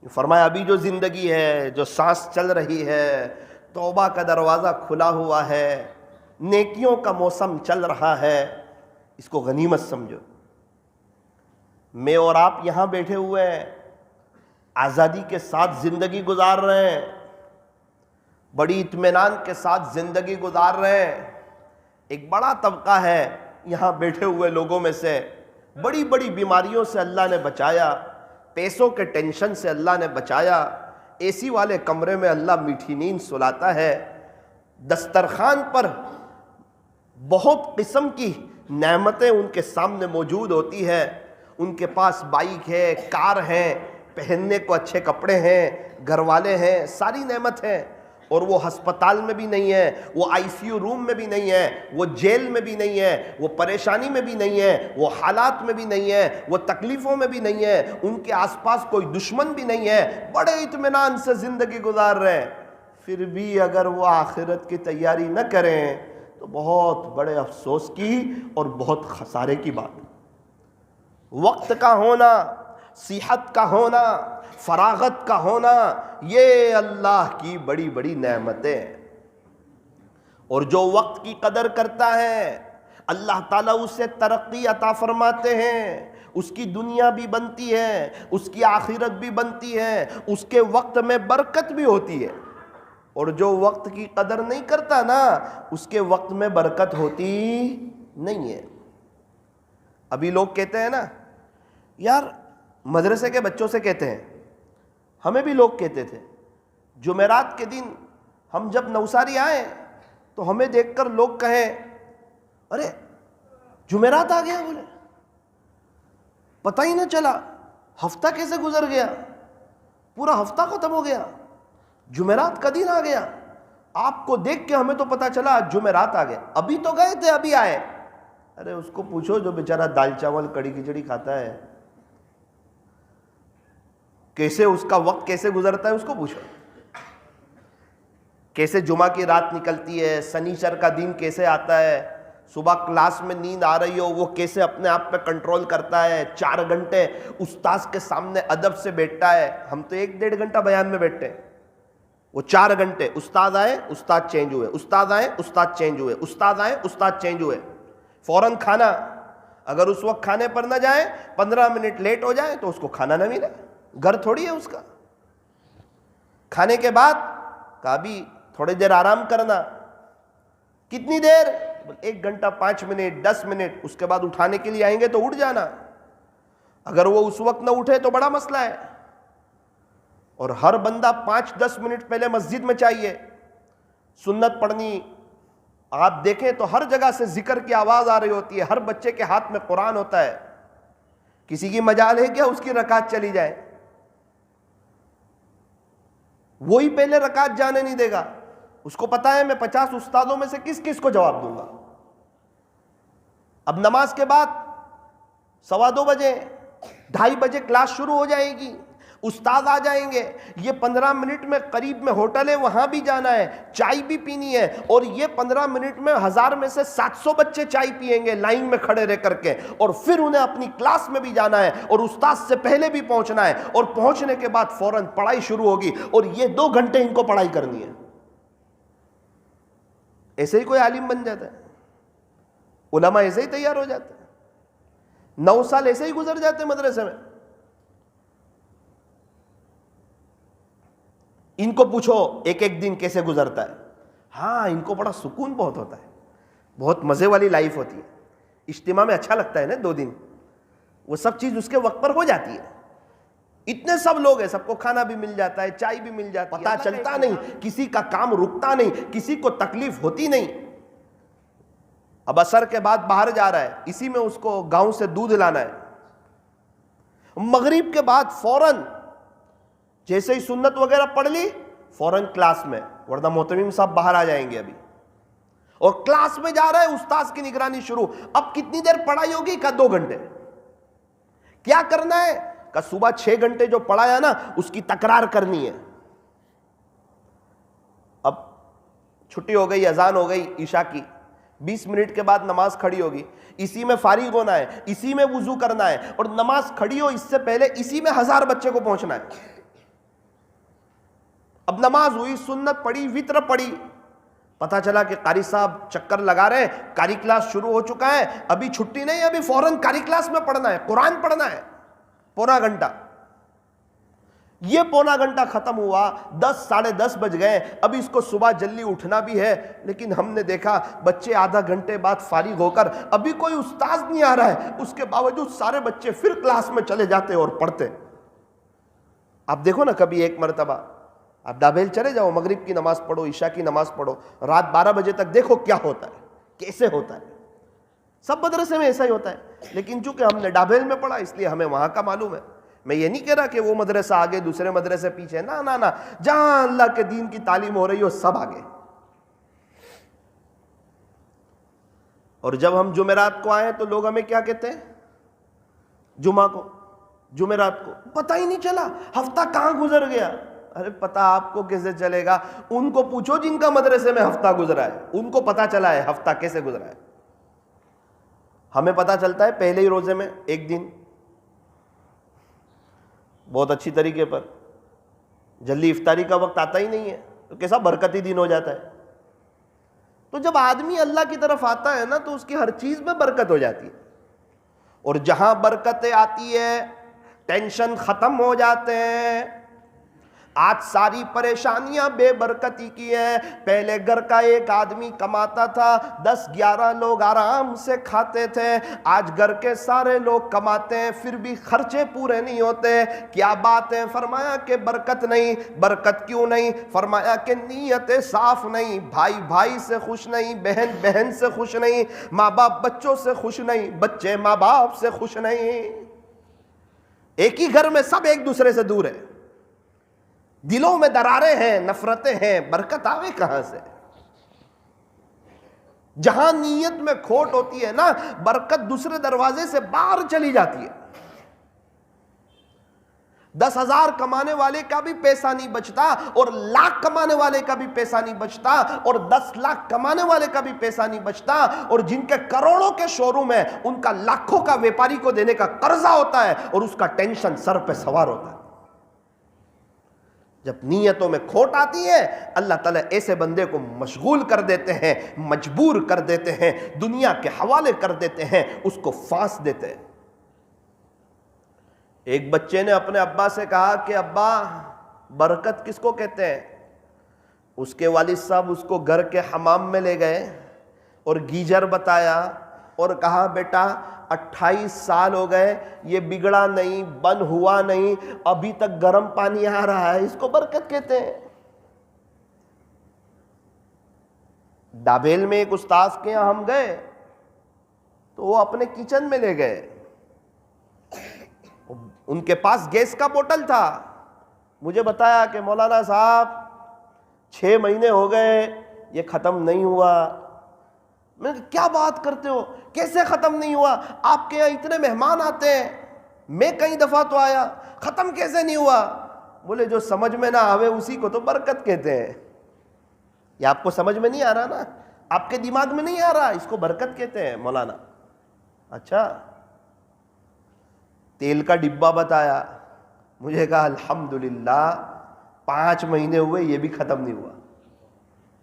[SPEAKER 2] فرمایا ابھی جو زندگی ہے، جو سانس چل رہی ہے، توبہ کا دروازہ کھلا ہوا ہے، نیکیوں کا موسم چل رہا ہے، اس کو غنیمت سمجھو۔ میں اور آپ یہاں بیٹھے ہوئے ہیں، آزادی کے ساتھ زندگی گزار رہے ہیں، بڑی اطمینان کے ساتھ زندگی گزار رہے ہیں۔ ایک بڑا طبقہ ہے یہاں بیٹھے ہوئے لوگوں میں سے، بڑی بڑی بیماریوں سے اللہ نے بچایا، پیسوں کے ٹینشن سے اللہ نے بچایا، اے سی والے کمرے میں اللہ میٹھی نیند سلاتا ہے، دسترخوان پر بہت قسم کی نعمتیں ان کے سامنے موجود ہوتی ہے، ان کے پاس بائک ہے، کار ہے، پہننے کو اچھے کپڑے ہیں، گھر والے ہیں، ساری نعمت ہیں، اور وہ ہسپتال میں بھی نہیں ہے، وہ آئی سی یو روم میں بھی نہیں ہے، وہ جیل میں بھی نہیں ہے، وہ پریشانی میں بھی نہیں ہے، وہ حالات میں بھی نہیں ہے، وہ تکلیفوں میں بھی نہیں ہے، ان کے آس پاس کوئی دشمن بھی نہیں ہے، بڑے اطمینان سے زندگی گزار رہے ہیں۔ پھر بھی اگر وہ آخرت کی تیاری نہ کریں تو بہت بڑے افسوس کی اور بہت خسارے کی بات۔ وقت کا ہونا، صحت کا ہونا، فراغت کا ہونا، یہ اللہ کی بڑی بڑی نعمتیں ہیں، اور جو وقت کی قدر کرتا ہے اللہ تعالیٰ اسے ترقی عطا فرماتے ہیں، اس کی دنیا بھی بنتی ہے، اس کی آخرت بھی بنتی ہے، اس کے وقت میں برکت بھی ہوتی ہے، اور جو وقت کی قدر نہیں کرتا نا، اس کے وقت میں برکت ہوتی نہیں ہے۔ ابھی لوگ کہتے ہیں نا، یار مدرسے کے بچوں سے کہتے ہیں، ہمیں بھی لوگ کہتے تھے، جمعرات کے دن ہم جب نوساری آئیں تو ہمیں دیکھ کر لوگ کہیں، ارے جمعرات آ گیا، بولے پتہ ہی نہ چلا، ہفتہ کیسے گزر گیا، پورا ہفتہ ختم ہو گیا، جمعرات کا دن آ گیا، آپ کو دیکھ کے ہمیں تو پتہ چلا جمعرات آ گیا، ابھی تو گئے تھے ابھی آئے۔ ارے اس کو پوچھو جو بیچارہ دال چاول کڑی کھچڑی کھاتا ہے، کیسے اس کا وقت کیسے گزرتا ہے، اس کو پوچھو، کیسے جمعہ کی رات نکلتی ہے، سنیچر کا دن کیسے آتا ہے، صبح کلاس میں نیند آ رہی ہو وہ کیسے اپنے آپ پہ کنٹرول کرتا ہے، 4 گھنٹے استاذ کے سامنے ادب سے بیٹھتا ہے، ہم تو 1-1.5 گھنٹہ بیان میں بیٹھتے ہیں، وہ 4 گھنٹے، استاد آئے استاد چینج ہوئے، استاد آئے استاد چینج ہوئے، استاد آئے استاد چینج ہوئے، فوراً کھانا، اگر اس وقت کھانے پر نہ جائے 15 منٹ لیٹ ہو جائے تو اس کو کھانا نہ ملے، گھر تھوڑی ہے اس کا۔ کھانے کے بعد کہا بھی تھوڑی دیر آرام کرنا، کتنی دیر، 1 گھنٹہ 5 منٹ 10 منٹ، اس کے بعد اٹھانے کے لیے آئیں گے تو اٹھ جانا، اگر وہ اس وقت نہ اٹھے تو بڑا مسئلہ ہے۔ اور ہر بندہ 5-10 منٹ پہلے مسجد میں چاہیے، سنت پڑھنی، آپ دیکھیں تو ہر جگہ سے ذکر کی آواز آ رہی ہوتی ہے، ہر بچے کے ہاتھ میں قرآن ہوتا ہے، کسی کی مجال ہے کیا اس کی رکعت چلی جائے، وہی پہلے رکعت جانے نہیں دے گا، اس کو پتا ہے میں 50 استادوں میں سے کس کس کو جواب دوں گا۔ اب نماز کے بعد 2:15 بجے 2:30 بجے کلاس شروع ہو جائے گی، استاد آ جائیں گے، یہ 15 منٹ میں قریب میں ہوٹل ہے وہاں بھی جانا ہے، چائے بھی پینی ہے، اور یہ 15 منٹ میں 1000 میں سے 700 بچے چائے پئیں گے لائن میں کھڑے رہ کر کے، اور پھر انہیں اپنی کلاس میں بھی جانا ہے اور استاد سے پہلے بھی پہنچنا ہے، اور پہنچنے کے بعد فوراً پڑھائی شروع ہوگی، اور یہ 2 گھنٹے ان کو پڑھائی کرنی ہے۔ ایسے ہی کوئی عالم بن جاتا ہے، علماء ایسے ہی تیار ہو جاتے ہیں، 9 سال ایسے ہی گزر جاتے ہیں مدرسے میں. ان کو پوچھو ایک ایک دن کیسے گزرتا ہے. ہاں ان کو بڑا سکون بہت ہوتا ہے، بہت مزے والی لائف ہوتی ہے. اجتماع میں اچھا لگتا ہے نا 2 دن، وہ سب چیز اس کے وقت پر ہو جاتی ہے. اتنے سب لوگ ہیں، سب کو کھانا بھی مل جاتا ہے، چائے بھی مل جاتی ہے، پتہ چلتا نہیں، کسی کا کام رکتا نہیں، کسی کو تکلیف ہوتی نہیں. اب عصر کے بعد باہر جا رہا ہے، اسی میں اس کو گاؤں سے دودھ لانا ہے. مغرب کے بعد فوراً جیسے ہی سنت وغیرہ پڑھ لی فوراً کلاس میں، ورنہ محتمم صاحب باہر آ جائیں گے ابھی. اور کلاس میں جا رہا ہے، استاذ کی نگرانی شروع. اب کتنی دیر پڑھائی ہوگی؟ کا 2 گھنٹے. کیا کرنا ہے؟ کا صبح 6 گھنٹے جو پڑھایا نا اس کی تکرار کرنی ہے. اب چھٹی ہو گئی، اذان ہو گئی عشاء کی، 20 منٹ کے بعد نماز کھڑی ہوگی. اسی میں فارغ ہونا ہے، اسی میں وضو کرنا ہے، اور نماز کھڑی ہو اس سے پہلے اسی میں 1000 بچے کو پہنچنا ہے. اب نماز ہوئی، سنت پڑھی، وتر پڑھی، پتہ چلا کہ قاری صاحب چکر لگا رہے ہیں، قاری کلاس شروع ہو چکا ہے، ابھی چھٹی نہیں، ابھی فوراً قاری کلاس میں پڑھنا ہے، قرآن پڑھنا ہے. پونا گھنٹہ. یہ پونا گھنٹہ ختم ہوا، 10 ساڑھے 10 بج گئے. ابھی اس کو صبح جلدی اٹھنا بھی ہے، لیکن ہم نے دیکھا بچے آدھا گھنٹے بعد فارغ ہو کر، ابھی کوئی استاذ نہیں آ رہا ہے، اس کے باوجود سارے بچے پھر کلاس میں چلے جاتے اور پڑھتے. آپ دیکھو نا کبھی ایک مرتبہ آپ ڈابیل چلے جاؤ، مغرب کی نماز پڑھو، عشاء کی نماز پڑھو، رات 12 بجے تک دیکھو کیا ہوتا ہے، کیسے ہوتا ہے. سب مدرسے میں ایسا ہی ہوتا ہے، لیکن چونکہ ہم نے ڈابیل میں پڑھا اس لیے ہمیں وہاں کا معلوم ہے. میں یہ نہیں کہہ رہا کہ وہ مدرسہ آگے دوسرے مدرسے پیچھے، نہ نہ نہ، جہاں اللہ کے دین کی تعلیم ہو رہی ہو سب آگے. اور جب ہم جمعرات کو آئے تو لوگ ہمیں کیا کہتے ہیں؟ جمعہ کو، جمعرات کو. پتہ ہی نہیں چلا ہفتہ کہاں گزر گیا. ارے پتہ آپ کو کیسے چلے گا؟ ان کو پوچھو جن کا مدرسے میں ہفتہ گزرا ہے، ان کو پتہ چلا ہے ہفتہ کیسے گزرا ہے. ہمیں پتہ چلتا ہے پہلے ہی روزے میں ایک دن بہت اچھی طریقے پر، جلدی افطاری کا وقت آتا ہی نہیں ہے تو کیسا برکتی دن ہو جاتا ہے. تو جب آدمی اللہ کی طرف آتا ہے نا تو اس کی ہر چیز میں برکت ہو جاتی ہے. اور جہاں برکتیں آتی ہے ٹینشن ختم ہو جاتے ہیں. آج ساری پریشانیاں بے برکتی کی ہیں. پہلے گھر کا ایک آدمی کماتا تھا، 10-11 لوگ آرام سے کھاتے تھے. آج گھر کے سارے لوگ کماتے ہیں پھر بھی خرچے پورے نہیں ہوتے. کیا بات ہے؟ فرمایا کہ برکت نہیں. برکت کیوں نہیں؟ فرمایا کہ نیتیں صاف نہیں، بھائی بھائی سے خوش نہیں، بہن بہن سے خوش نہیں، ماں باپ بچوں سے خوش نہیں، بچے ماں باپ سے خوش نہیں. ایک ہی گھر میں سب ایک دوسرے سے دور ہے، دلوں میں دراریں ہیں، نفرتیں ہیں، برکت آوے کہاں سے؟ جہاں نیت میں کھوٹ ہوتی ہے نا برکت دوسرے دروازے سے باہر چلی جاتی ہے. 10,000 کمانے والے کا بھی پیسہ نہیں بچتا، اور لاکھ کمانے والے کا بھی پیسہ نہیں بچتا، اور 10 لاکھ کمانے والے کا بھی پیسہ نہیں بچتا. اور جن کے کروڑوں کے شو روم ہیں ان کا لاکھوں کا ویپاری کو دینے کا قرضہ ہوتا ہے اور اس کا ٹینشن سر پہ سوار ہوتا ہے. جب نیتوں میں کھوٹ آتی ہے اللہ تعالیٰ ایسے بندے کو مشغول کر دیتے ہیں، مجبور کر دیتے ہیں، دنیا کے حوالے کر دیتے ہیں، اس کو پھانس دیتے ہیں. ایک بچے نے اپنے ابا سے کہا کہ ابا برکت کس کو کہتے ہیں؟ اس کے والد صاحب اس کو گھر کے حمام میں لے گئے اور گیجر بتایا اور کہا بیٹا 28 سال ہو گئے یہ بگڑا نہیں، بند ہوا نہیں، ابھی تک گرم پانی آ رہا ہے، اس کو برکت کہتے ہیں. ڈابیل میں ایک استاذ کے یہاں ہم گئے تو وہ اپنے کچن میں لے گئے، ان کے پاس گیس کا بوتل تھا. مجھے بتایا کہ مولانا صاحب 6 مہینے ہو گئے یہ ختم نہیں ہوا. میں نے کہا کیا بات کرتے ہو، کیسے ختم نہیں ہوا؟ آپ کے یہاں اتنے مہمان آتے ہیں، میں کئی دفعہ تو آیا، ختم کیسے نہیں ہوا؟ بولے جو سمجھ میں نہ آوے اسی کو تو برکت کہتے ہیں. یہ آپ کو سمجھ میں نہیں آ رہا نا، آپ کے دماغ میں نہیں آ رہا، اس کو برکت کہتے ہیں مولانا. اچھا تیل کا ڈبہ بتایا، مجھے کہا الحمدللہ 5 مہینے ہوئے یہ بھی ختم نہیں ہوا.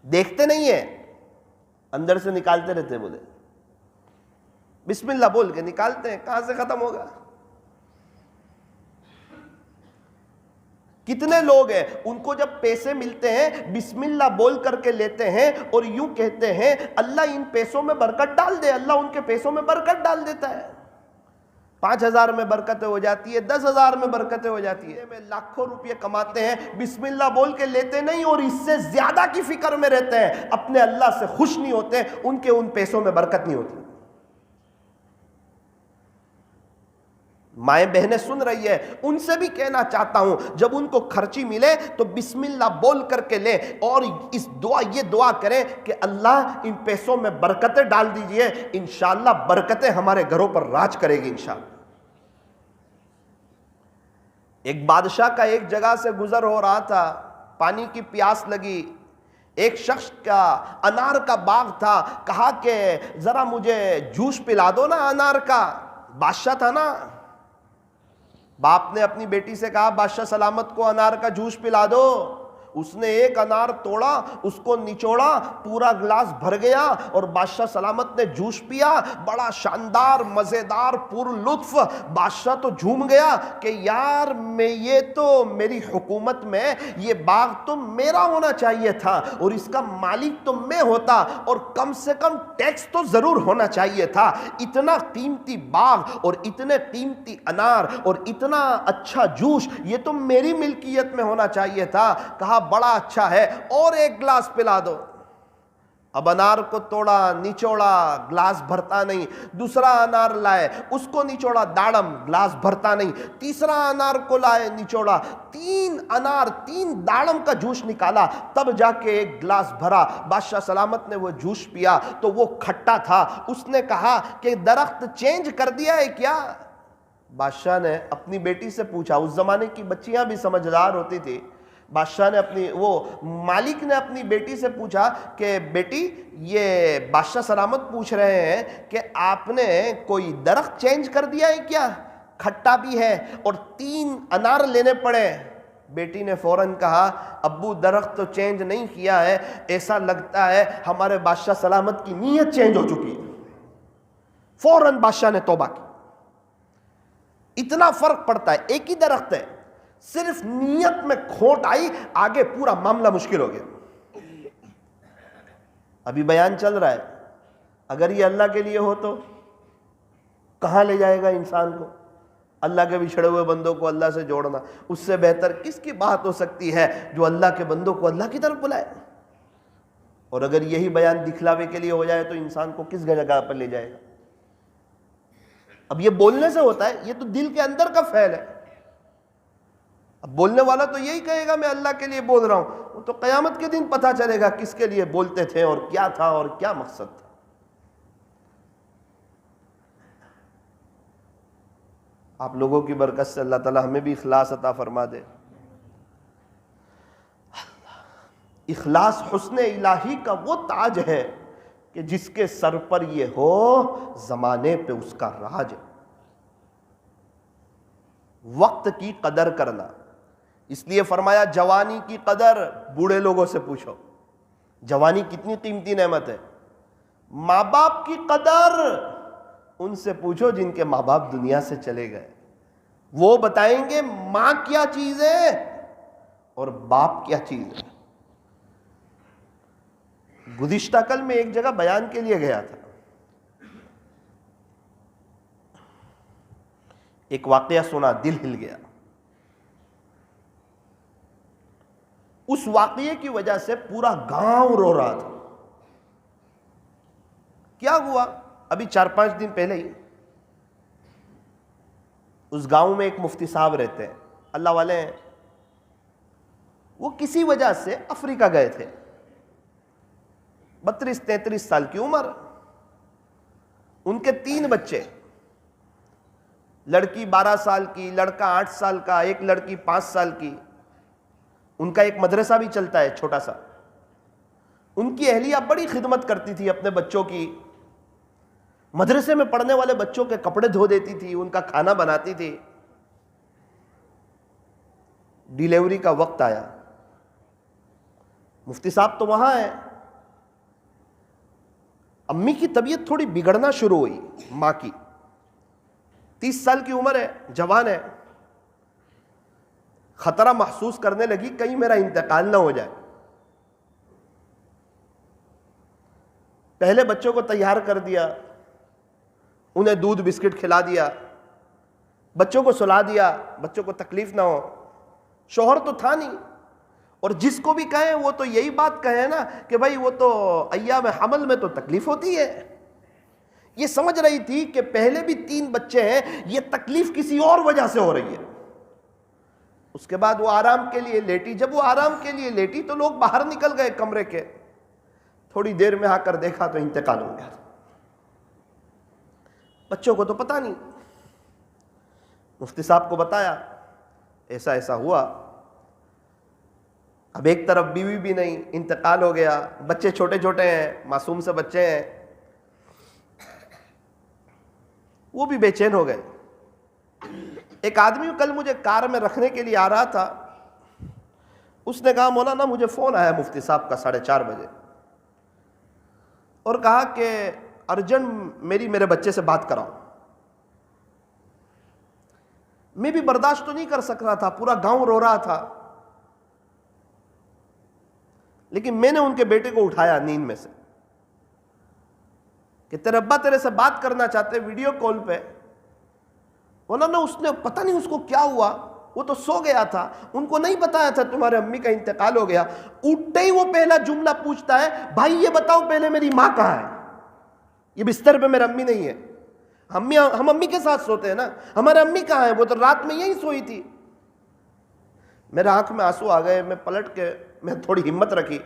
[SPEAKER 2] دیکھتے نہیں ہیں اندر سے نکالتے رہتے، بولے بسم اللہ بول کے نکالتے ہیں، کہاں سے ختم ہوگا؟ کتنے لوگ ہیں ان کو جب پیسے ملتے ہیں بسم اللہ بول کر کے لیتے ہیں اور یوں کہتے ہیں اللہ ان پیسوں میں برکت ڈال دے، اللہ ان کے پیسوں میں برکت ڈال دیتا ہے، 5,000 میں برکتیں ہو جاتی ہے، 10,000 میں برکتیں ہو جاتی ہے، میں لاکھوں روپے کماتے ہیں، بسم اللہ بول کے لیتے نہیں اور اس سے زیادہ کی فکر میں رہتے ہیں، اپنے اللہ سے خوش نہیں ہوتے، ان کے ان پیسوں میں برکت نہیں ہوتی۔ مائیں بہنیں سن رہی ہے، ان سے بھی کہنا چاہتا ہوں جب ان کو خرچی ملے تو بسم اللہ بول کر کے لیں اور یہ دعا کریں کہ اللہ ان پیسوں میں برکتیں ڈال دیجئے، انشاءاللہ برکتیں ہمارے گھروں پر راج کرے گی انشاءاللہ۔ ایک بادشاہ کا ایک جگہ سے گزر ہو رہا تھا، پانی کی پیاس لگی، ایک شخص کا انار کا باغ تھا، کہا کہ ذرا مجھے جوس پلا دو نا انار کا، بادشاہ تھا نا، باپ نے اپنی بیٹی سے کہا بادشاہ سلامت کو انار کا جوس پلا دو، اس نے ایک انار توڑا، اس کو نچوڑا، پورا گلاس بھر گیا اور بادشاہ سلامت نے جوس پیا، بڑا شاندار مزیدار پر لطف۔ بادشاہ تو جھوم گیا کہ یار میں یہ تو میری حکومت میں یہ باغ تو میرا ہونا چاہیے تھا اور اس کا مالک تو میں ہوتا اور کم سے کم ٹیکس تو ضرور ہونا چاہیے تھا، اتنا قیمتی باغ اور اتنے قیمتی انار اور اتنا اچھا جوس یہ تو میری ملکیت میں ہونا چاہیے تھا۔ کہا بڑا اچھا ہے اور ایک گلاس پلا دو۔ اب انار کو توڑا، نچوڑا، گلاس بھرتا نہیں، دوسرا انار لائے، اس کو نچوڑا، داڑم، گلاس بھرتا نہیں، تیسرا انار کو لائے، نچوڑا، 3 انار 3 داڑم کا جوس نکالا، تب جا کے ایک گلاس بھرا۔ بادشاہ سلامت نے وہ جوس پیا تو وہ کھٹا تھا۔ اس نے کہا کہ درخت چینج کر دیا ہے کیا؟ بادشاہ نے اپنی بیٹی سے پوچھا، اس زمانے کی بچیاں بھی سمجھدار ہوتی تھی، بادشاہ نے مالک نے اپنی بیٹی سے پوچھا کہ بیٹی یہ بادشاہ سلامت پوچھ رہے ہیں کہ آپ نے کوئی درخت چینج کر دیا ہے کیا؟ کھٹا بھی ہے اور 3 انار لینے پڑے۔ بیٹی نے فوراً کہا ابو درخت تو چینج نہیں کیا ہے، ایسا لگتا ہے ہمارے بادشاہ سلامت کی نیت چینج ہو چکی ہے۔ فوراً بادشاہ نے توبہ کی۔ اتنا فرق پڑتا ہے، ایک ہی درخت ہے، صرف نیت میں کھوٹ آئی، آگے پورا معاملہ مشکل ہو گیا۔ ابھی بیان چل رہا ہے، اگر یہ اللہ کے لیے ہو تو کہاں لے جائے گا انسان کو؟ اللہ کے بچھڑے ہوئے بندوں کو اللہ سے جوڑنا، اس سے بہتر کس کی بات ہو سکتی ہے جو اللہ کے بندوں کو اللہ کی طرف بلائے؟ اور اگر یہی بیان دکھلاوے کے لیے ہو جائے تو انسان کو کس جگہ پر لے جائے گا؟ اب یہ بولنے سے ہوتا ہے، یہ تو دل کے اندر کا فعل ہے۔ اب بولنے والا تو یہی کہے گا میں اللہ کے لیے بول رہا ہوں، وہ تو قیامت کے دن پتہ چلے گا کس کے لیے بولتے تھے اور کیا تھا اور کیا مقصد تھا۔ آپ لوگوں کی برکت سے اللہ تعالی ہمیں بھی اخلاص عطا فرما دے۔ اخلاص حسن الہی کا وہ تاج ہے کہ جس کے سر پر یہ ہو زمانے پہ اس کا راج ہے۔ وقت کی قدر کرنا، اس لیے فرمایا جوانی کی قدر بوڑھے لوگوں سے پوچھو، جوانی کتنی قیمتی نعمت ہے۔ ماں باپ کی قدر ان سے پوچھو جن کے ماں باپ دنیا سے چلے گئے، وہ بتائیں گے ماں کیا چیز ہے اور باپ کیا چیز ہے۔ گزشتہ کل میں ایک جگہ بیان کے لیے گیا تھا، ایک واقعہ سنا، دل ہل گیا۔ اس واقعے کی وجہ سے پورا گاؤں رو رہا تھا۔ کیا ہوا؟ ابھی 4-5 دن پہلے ہی اس گاؤں میں ایک مفتی صاحب رہتے ہیں، اللہ والے ہیں، وہ کسی وجہ سے افریقہ گئے تھے، 32-33 سال کی عمر، ان کے 3 بچے، لڑکی 12 سال کی، لڑکا 8 سال کا، ایک لڑکی 5 سال کی۔ ان کا ایک مدرسہ بھی چلتا ہے چھوٹا سا۔ ان کی اہلیہ بڑی خدمت کرتی تھی اپنے بچوں کی، مدرسے میں پڑھنے والے بچوں کے کپڑے دھو دیتی تھی، ان کا کھانا بناتی تھی۔ ڈیلیوری کا وقت آیا، مفتی صاحب تو وہاں ہیں، امی کی طبیعت تھوڑی بگڑنا شروع ہوئی، ماں کی 30 سال کی عمر ہے، جوان ہے، خطرہ محسوس کرنے لگی کہیں میرا انتقال نہ ہو جائے۔ پہلے بچوں کو تیار کر دیا، انہیں دودھ بسکٹ کھلا دیا، بچوں کو سلا دیا، بچوں کو تکلیف نہ ہو۔ شوہر تو تھا نہیں، اور جس کو بھی کہیں وہ تو یہی بات کہے نا کہ بھائی وہ تو ایام حمل میں تو تکلیف ہوتی ہے۔ یہ سمجھ رہی تھی کہ پہلے بھی 3 بچے ہیں، یہ تکلیف کسی اور وجہ سے ہو رہی ہے۔ اس کے بعد وہ آرام کے لیے لیٹی، جب وہ آرام کے لیے لیٹی تو لوگ باہر نکل گئے کمرے کے، تھوڑی دیر میں آ کر دیکھا تو انتقال ہو گیا۔ بچوں کو تو پتہ نہیں، مفتی صاحب کو بتایا ایسا ایسا ہوا۔ اب ایک طرف بیوی بھی نہیں، انتقال ہو گیا، بچے چھوٹے چھوٹے ہیں، معصوم سے بچے ہیں، وہ بھی بے چین ہو گئے۔ ایک آدمی کل مجھے کار میں رکھنے کے لیے آ رہا تھا، اس نے کہا مولانا مجھے فون آیا مفتی صاحب کا 4:30 بجے، اور کہا کہ ارجنٹ میرے بچے سے بات کراؤ۔ میں بھی برداشت تو نہیں کر سک رہا تھا، پورا گاؤں رو رہا تھا، لیکن میں نے ان کے بیٹے کو اٹھایا نیند میں سے کہ تیرے ابا تیرے سے بات کرنا چاہتے ویڈیو کال پہ۔ مولانا اس نے پتہ نہیں اس کو کیا ہوا، وہ تو سو گیا تھا، ان کو نہیں بتایا تھا تمہارے امی کا انتقال ہو گیا۔ اٹھتے ہی وہ پہلا جملہ پوچھتا ہے، بھائی یہ بتاؤ پہلے میری ماں کہاں ہے؟ یہ بستر پہ میرا امی نہیں ہے، ہم امی کے ساتھ سوتے ہیں نا، ہمارے امی کہاں ہے؟ وہ تو رات میں یہی سوئی تھی۔ میرے آنکھ میں آنسو آ گئے، میں پلٹ کے میں تھوڑی ہمت رکھی،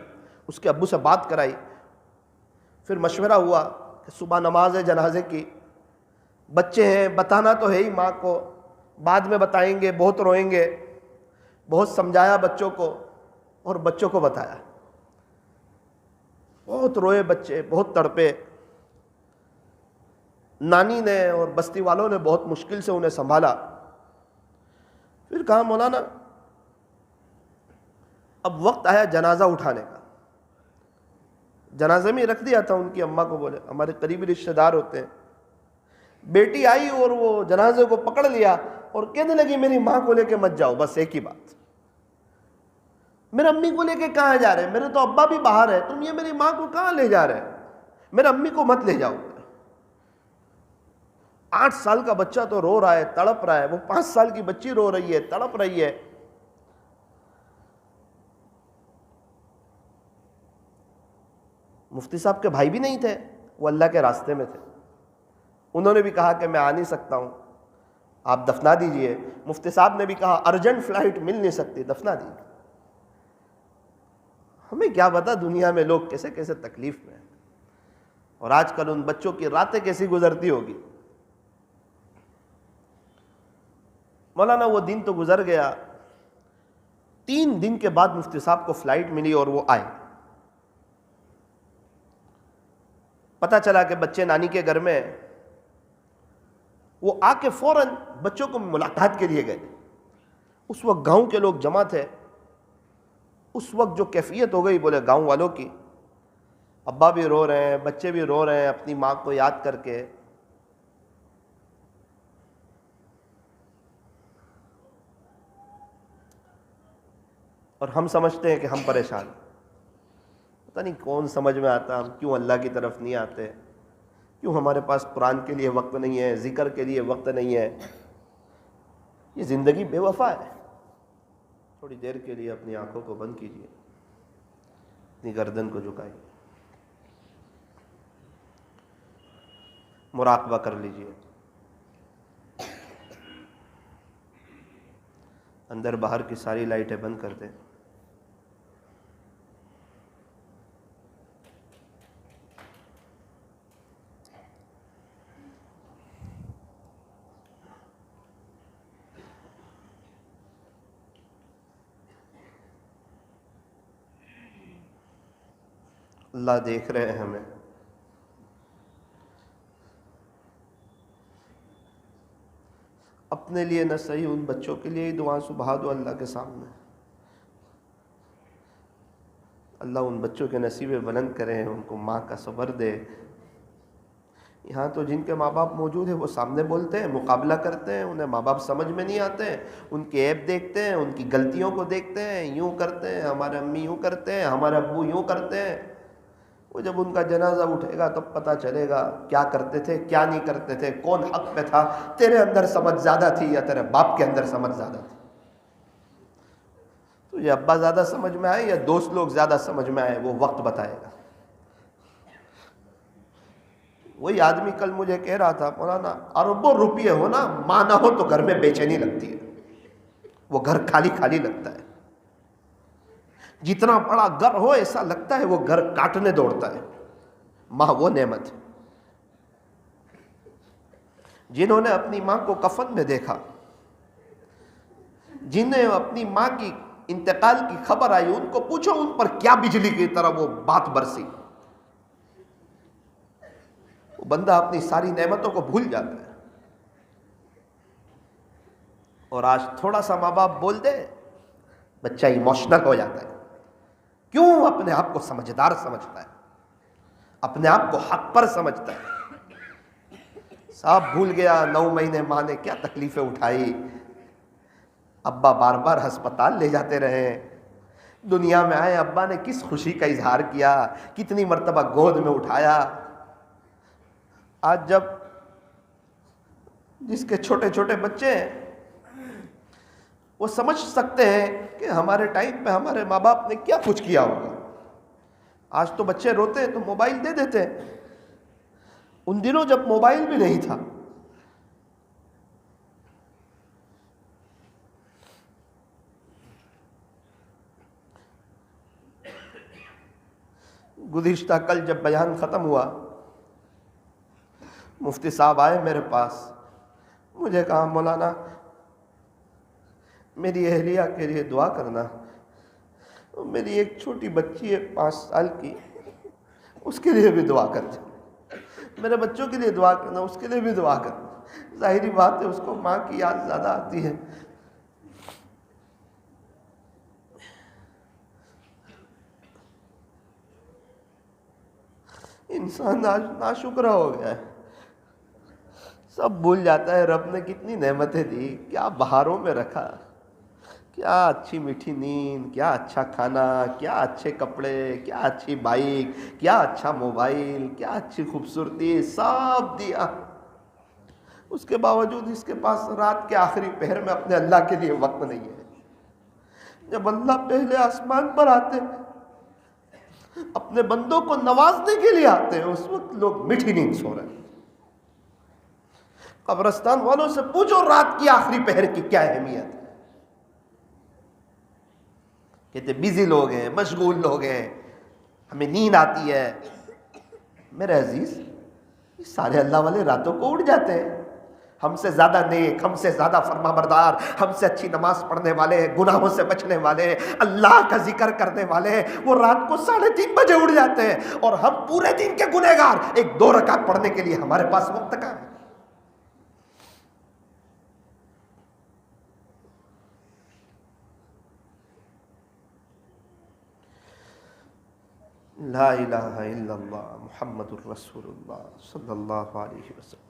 [SPEAKER 2] اس کے ابو سے بات کرائی، پھر مشورہ ہوا کہ صبح نماز ہے جنازے کی، بچے ہیں، بتانا تو ہے ہی ماں کو، بعد میں بتائیں گے، بہت روئیں گے۔ بہت سمجھایا بچوں کو، اور بچوں کو بتایا، بہت روئے بچے، بہت تڑپے۔ نانی نے اور بستی والوں نے بہت مشکل سے انہیں سنبھالا۔ پھر کہا مولانا اب وقت آیا جنازہ اٹھانے کا۔ جنازے میں رکھ دیا تھا، ان کی اماں کو بولے، ہمارے قریبی رشتہ دار ہوتے ہیں۔ بیٹی آئی اور وہ جنازے کو پکڑ لیا اور کہنے لگی میری ماں کو لے کے مت جاؤ، بس ایک ہی بات، میرے امی کو لے کے کہاں جا رہے؟ میرے تو ابا بھی باہر ہے، تم یہ میری ماں کو کہاں لے جا رہے؟ میرے امی کو مت لے جاؤ۔ 8 سال کا بچہ تو رو رہا ہے، تڑپ رہا ہے، وہ 5 سال کی بچی رو رہی ہے، تڑپ رہی ہے۔ مفتی صاحب کے بھائی بھی نہیں تھے، وہ اللہ کے راستے میں تھے، انہوں نے بھی کہا کہ میں آ نہیں سکتا ہوں، آپ دفنا دیجئے۔ مفتی صاحب نے بھی کہا ارجنٹ فلائٹ مل نہیں سکتی، دفنا دیجئے۔ ہمیں کیا پتا دنیا میں لوگ کیسے کیسے تکلیف میں ہیں، اور آج کل ان بچوں کی راتیں کیسی گزرتی ہوگی۔ مولانا وہ دن تو گزر گیا، 3 دن کے بعد مفتی صاحب کو فلائٹ ملی اور وہ آئے۔ پتہ چلا کہ بچے نانی کے گھر میں، وہ آ کے فوراً بچوں کو ملاقات کے لیے گئے۔ اس وقت گاؤں کے لوگ جمع تھے، اس وقت جو کیفیت ہو گئی بولے گاؤں والوں کی، ابا بھی رو رہے ہیں، بچے بھی رو رہے ہیں اپنی ماں کو یاد کر کے۔ اور ہم سمجھتے ہیں کہ ہم پریشان ہیں، پتہ نہیں کون سمجھ میں آتا، ہم کیوں اللہ کی طرف نہیں آتے، کیوں ہمارے پاس قرآن کے لیے وقت نہیں ہے، ذکر کے لیے وقت نہیں ہے۔ یہ زندگی بے وفا ہے۔ تھوڑی دیر کے لیے اپنی آنکھوں کو بند کیجیے، اپنی گردن کو جھکائیے، مراقبہ کر لیجیے، اندر باہر کی ساری لائٹیں بند کر دیں۔ اللہ دیکھ رہے ہیں ہمیں، اپنے لیے نہ صحیح ان بچوں کے لیے ہی دعا سبھا دو اللہ کے سامنے۔ اللہ ان بچوں کے نصیبیں بلند کرے، ان کو ماں کا صبر دے، یہاں تو جن کے ماں باپ موجود ہیں وہ سامنے بولتے ہیں، مقابلہ کرتے ہیں، انہیں ماں باپ سمجھ میں نہیں آتے ہیں، ان کے عیب دیکھتے ہیں، ان کی غلطیوں کو دیکھتے ہیں، یوں کرتے ہیں، ہمارے امی یوں کرتے ہیں، ہمارے ابو یوں کرتے ہیں۔ وہ جب ان کا جنازہ اٹھے گا تب پتہ چلے گا کیا کرتے تھے، کیا نہیں کرتے تھے، کون حق پہ تھا، تیرے اندر سمجھ زیادہ تھی یا تیرے باپ کے اندر سمجھ زیادہ تھی۔ تو یہ ابا زیادہ سمجھ میں آئے یا دوست لوگ زیادہ سمجھ میں آئے، وہ وقت بتائے گا۔ وہی آدمی کل مجھے کہہ رہا تھا، مولانا اربوں روپیے ہو نا، ماں نہ ہو تو گھر میں بے چینی لگتی ہے، وہ گھر خالی خالی لگتا ہے۔ جتنا بڑا گھر ہو ایسا لگتا ہے وہ گھر کاٹنے دوڑتا ہے۔ ماں وہ نعمت ہے۔ جنہوں نے اپنی ماں کو کفن میں دیکھا، جنہیں اپنی ماں کی انتقال کی خبر آئی، ان کو پوچھو ان پر کیا بجلی کی طرح وہ بات برسی۔ وہ بندہ اپنی ساری نعمتوں کو بھول جاتا ہے، اور آج تھوڑا سا ماں باپ بول دے بچہ ایموشنل ہو جاتا ہے۔ کیوں؟ اپنے آپ کو سمجھدار سمجھتا ہے، اپنے آپ کو حق پر سمجھتا ہے۔ صاحب بھول گیا 9 مہینے ماں نے کیا تکلیفیں اٹھائی، ابا بار بار ہسپتال لے جاتے رہے، دنیا میں آئے ابا نے کس خوشی کا اظہار کیا، کتنی مرتبہ گود میں اٹھایا۔ آج جب جس کے چھوٹے چھوٹے بچے ہیں وہ سمجھ سکتے ہیں کہ ہمارے ٹائم پہ ہمارے ماں باپ نے کیا کچھ کیا ہوگا۔ آج تو بچے روتے ہیں تو موبائل دے دیتے ہیں، ان دنوں جب موبائل بھی نہیں تھا، گزشتہ کل جب بیان ختم ہوا، مفتی صاحب آئے میرے پاس، مجھے کہا مولانا میری اہلیہ کے لیے دعا کرنا، میری ایک چھوٹی بچی ہے 5 سال کی، اس کے لیے بھی دعا کرنا، میرے بچوں کے لیے دعا کرنا، اس کے لیے بھی دعا کرنا۔ ظاہری بات ہے اس کو ماں کی یاد زیادہ آتی ہے۔ انسان آج ناشکر ہو گیا ہے، سب بھول جاتا ہے رب نے کتنی نعمتیں دی، کیا بہاروں میں رکھا، کیا اچھی میٹھی نیند، کیا اچھا کھانا، کیا اچھے کپڑے، کیا اچھی بائک، کیا اچھا موبائل، کیا اچھی خوبصورتی، سب دیا۔ اس کے باوجود اس کے پاس رات کے آخری پہر میں اپنے اللہ کے لیے وقت نہیں ہے۔ جب اللہ پہلے آسمان پر آتے اپنے بندوں کو نوازنے کے لیے آتے ہیں، اس وقت لوگ میٹھی نیند سو رہے ہیں۔ قبرستان والوں سے پوچھو رات کی آخری پہر کی کیا اہمیت ہے، کہتے بیزی لوگ ہیں، مشغول لوگ ہیں، ہمیں نیند آتی ہے۔ میرے عزیز، یہ سارے اللہ والے راتوں کو اٹھ جاتے ہیں، ہم سے زیادہ نیک، ہم سے زیادہ فرما بردار، ہم سے اچھی نماز پڑھنے والے، گناہوں سے بچنے والے، اللہ کا ذکر کرنے والے، وہ رات کو 3:30 بجے اٹھ جاتے ہیں، اور ہم پورے دن کے گنہگار 1-2 رکعت پڑھنے کے لیے ہمارے پاس وقت کہاں ہے؟ لا الہ الا اللہ محمد الرسول اللہ صلی اللہ علیہ وسلم۔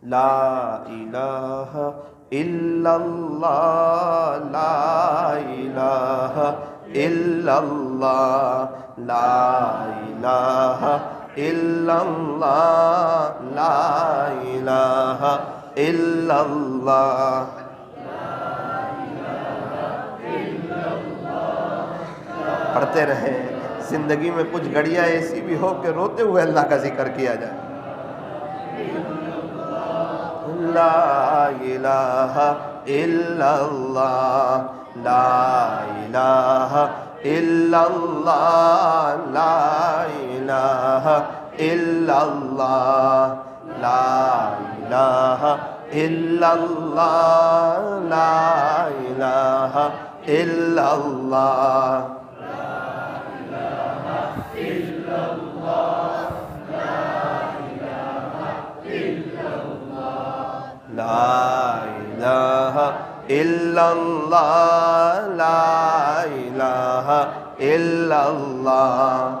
[SPEAKER 2] لا الہ الا اللہ، لا الہ الا اللہ، لا الہ الا اللہ، لا الہ الا اللہ۔ پڑھتے رہیں، زندگی میں کچھ گھڑیاں ایسی بھی ہو کہ روتے ہوئے اللہ کا ذکر کیا جائے۔ لا الہ الا اللہ، لا الہ الا اللہ، لا الہ الا اللہ، لا الہ الا اللہ، لا الہ الا اللہ۔ لا الہ الا اللہ، لا الہ الا اللہ۔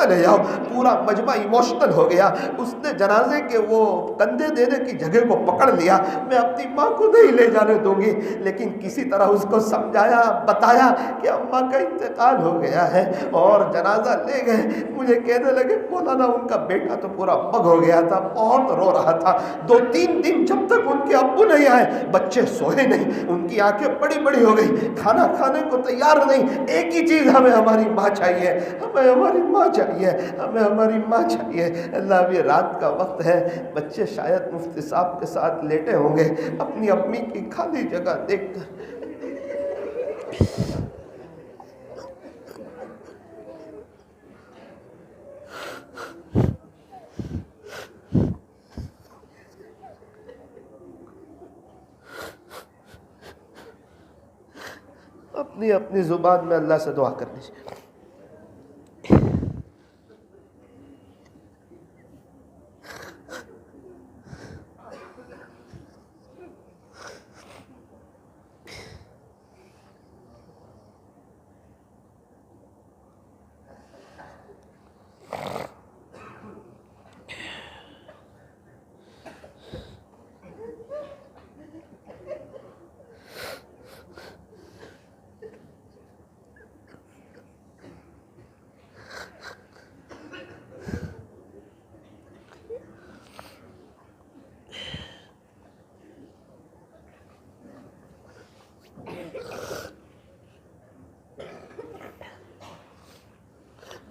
[SPEAKER 2] ایموشنل ہے، پورا مجمع ایموشنل ہو گیا۔ اس نے جنازے کے وہ کندھے دینے کی جگہ کو پکڑ لیا، میں اپنی ماں کو نہیں لے جانے دوں گی، لیکن کسی طرح اس کو سمجھایا، بتایا کہ اماں کا انتقال ہو گیا ہے، اور جنازہ لے گئے۔ مجھے کہنے لگے مولانا ان کا بیٹا تو پورا بگ ہو گیا تھا، بہت رو رہا تھا، 2-3 دن جب تک ان کے ابو نہیں آئے بچے سوئے نہیں، ان کی آنکھیں بڑی بڑی ہو گئی، کھانا کھانے کو تیار نہیں۔ ایک ہی چیز، ہمیں ہماری ماں چاہیے، ہمیں ہماری ماں چاہیے، ہمیں ہماری ماں چاہیے۔ اللہ ابھی رات کا وقت ہے، بچے شاید مفتی صاحب کے ساتھ لیٹے ہوں گے اپنی امی کی خالی جگہ دیکھ کر۔ اپنی اپنی زبان میں اللہ سے دعا کر لیجیے۔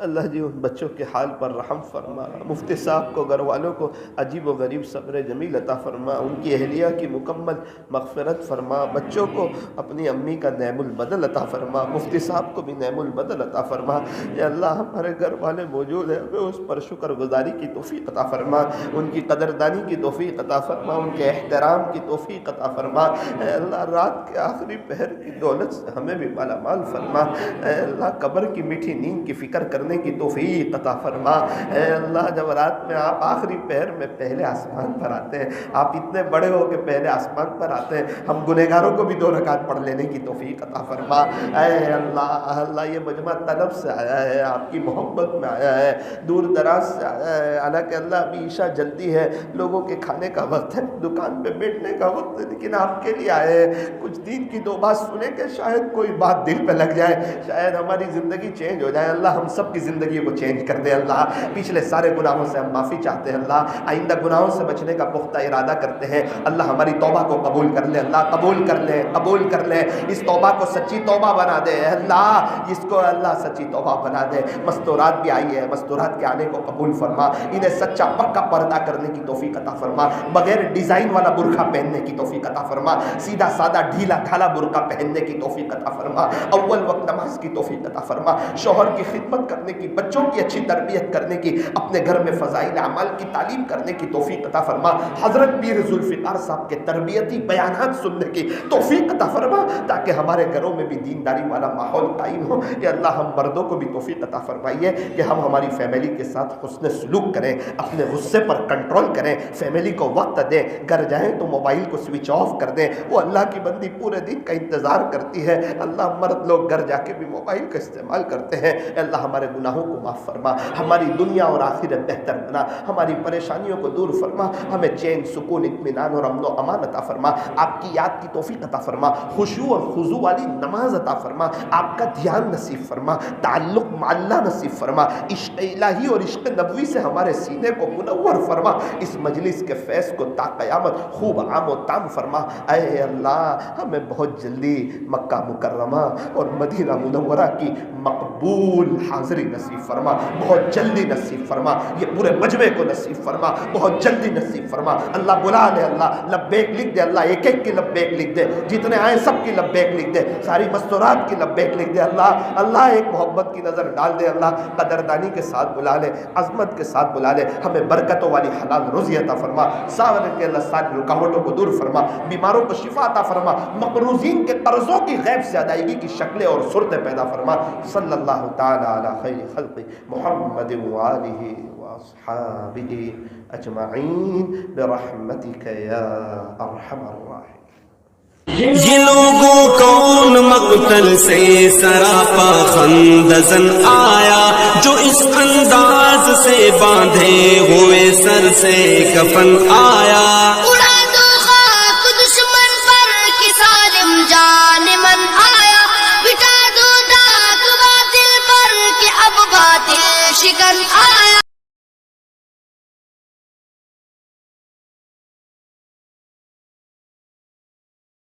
[SPEAKER 2] اللہ جی ان بچوں کے حال پر رحم فرما، مفتی صاحب کو، گھر والوں کو عجیب و غریب صبر جمیل عطا فرما، ان کی اہلیہ کی مکمل مغفرت فرما، بچوں کو اپنی امی کا نعم البدل عطا فرما، مفتی صاحب کو بھی نعم البدل عطا فرما۔ یا اللہ ہمارے گھر والے موجود ہیں، ہمیں اس پر شکر گزاری کی توفیق عطا فرما، ان کی قدردانی کی توفیق عطا فرما، ان کے احترام کی توفیق عطا فرما۔ اے اللہ رات کے آخری پہر کی دولت سے ہمیں بھی مالا مال فرما۔ اے اللہ قبر کی میٹھی نیند کی فکر کرنے کی توفیق عطا فرما۔ اے اللہ جب رات میں آپ آخری پہر میں پہلے آسمان پر آتے ہیں، آپ اتنے بڑے ہو کہ پہلے آسمان پر آتے ہیں، ہم گنہگاروں کو بھی 2 رکعت پڑھ لینے کی توفیق عطا فرما۔ اے اللہ یہ مجمع طلب سے آیا ہے، آپ کی محبت میں آیا ہے، دور دراز سے آیا ہے، حالانکہ اللہ ابھی عشاء جلدی ہے، لوگوں کے کھانے کا وقت ہے، دکان پہ بیٹھنے کا وقت ہے، لیکن آپ کے لیے آئے ہیں، کچھ دین کی 2 بات سنیں کہ شاید کوئی بات دل پہ لگ جائے، شاید ہماری زندگی چینج ہو جائے۔ اللہ ہم سب کی زندگی کو چینج کر دے۔ اللہ پچھلے سارے گناہوں سے ہم معافی چاہتے ہیں، اللہ آئندہ گناہوں سے بچنے کا پختہ ارادہ کرتے ہیں۔ اللہ ہماری توبہ کو قبول کر لے، اللہ قبول کر لے، قبول کر لے، اس توبہ کو سچی توبہ بنا دے اللہ، اس کو اللہ سچی توبہ بنا دے۔ مستورات بھی آئی ہے، مستورات کے آنے کو قبول فرما، انہیں سچا پکا پردہ کرنے کی توفیق عطا فرما، بغیر ڈیزائن والا برقع پہننے کی توفیق عطا فرما، سیدھا سادہ ڈھیلا ڈھالا برقع پہننے کی توفیق عطا فرما، اول وقت نماز کی توفیق عطا فرما، شوہر کی خدمت کرنے کی، بچوں کی اچھی تربیت کرنے کی، اپنے گھر میں فضائل اعمال کی تعلیم کرنے کی توفیق عطا فرما، حضرت پیر ذوالفقار صاحب کے تربیتی بیانات سننے کی توفیق عطا فرما، تاکہ ہمارے گھروں میں بھی دینداری والا ماحول قائم ہو۔ یا اللہ ہم مردوں کو بھی توفیق عطا فرمائیے کہ ہم ہماری فیملی کے ساتھ حسن سلوک کریں، اپنے غصے پر کنٹرول کریں، فیملی کو وقت دیں، گھر جائیں تو موبائل کو سوئچ آف کر دیں۔ وہ اللہ کی بندی پورے دن کا انتظار کرتی ہے، اللہ مرد لوگ گھر جا کے بھی موبائل کا استعمال کرتے ہیں۔ اللہ ہمارے گناہوں کو معاف فرما، ہماری دنیا اور آخرت بہتر بنا، ہماری پریشانیوں کو دور فرما، ہمیں چین، سکون، اطمینان اور امن و امان عطا فرما، آپ کی یاد کی توفیق عطا فرما، خشوع اور خضوع والی نماز عطا فرما، آپ کا دھیان نصیب فرما، تعلق مع اللہ نصیب فرما، عشق الہی اور عشق نبوی سے ہمارے سینے کو منور فرما، اس مجلس کے فیض کو تا قیامت خوب عام و تام فرما۔ اے اللہ ہمیں بہت جلدی مکہ مکرمہ اور مدینہ منورہ کی مقبول حاضری نصیب فرما، بہت جلدی نصیب فرما، یہ پورے مجمع کو نصیب فرما، بہت جلدی نصیب فرما۔ اللہ بلا لے، اللہ لبیک لکھ دے، اللہ ایک ایک کی لبیک لکھ دے، جتنے آئے سب کی لبیک لکھ دے، ساری مستورات کی لبیک لکھ دے۔ اللہ ایک محبت کی نظر ڈال دے، اللہ قدردانی کے ساتھ بلا لے، عظمت کے ساتھ بلا لے، ہمیں برکتوں والی حلال روزی عطا فرما، سارے کے اللہ ساری رکاوٹوں کو دور فرما، بیماروں کو شفا عطا فرما، مقروضین کے قرضوں کی غیب سے ادائیگی کی شکلیں اور صورتیں پیدا فرما۔ صلی اللہ تعالی علی خیر خلق محمد وآلہ واصحابہ اجمعین برحمتک یا ارحم الراحمین۔
[SPEAKER 1] یہ لوگوں کو مقتل سے سراپا خندزن آیا، جو اس انداز سے باندھے ہوئے سر سے کفن آیا۔
[SPEAKER 3] اڑا دو خاک دشمن پر کہ ظالم جان من آیا، بٹا دو داغ باطل پر کہ اب باطل شکن آیا۔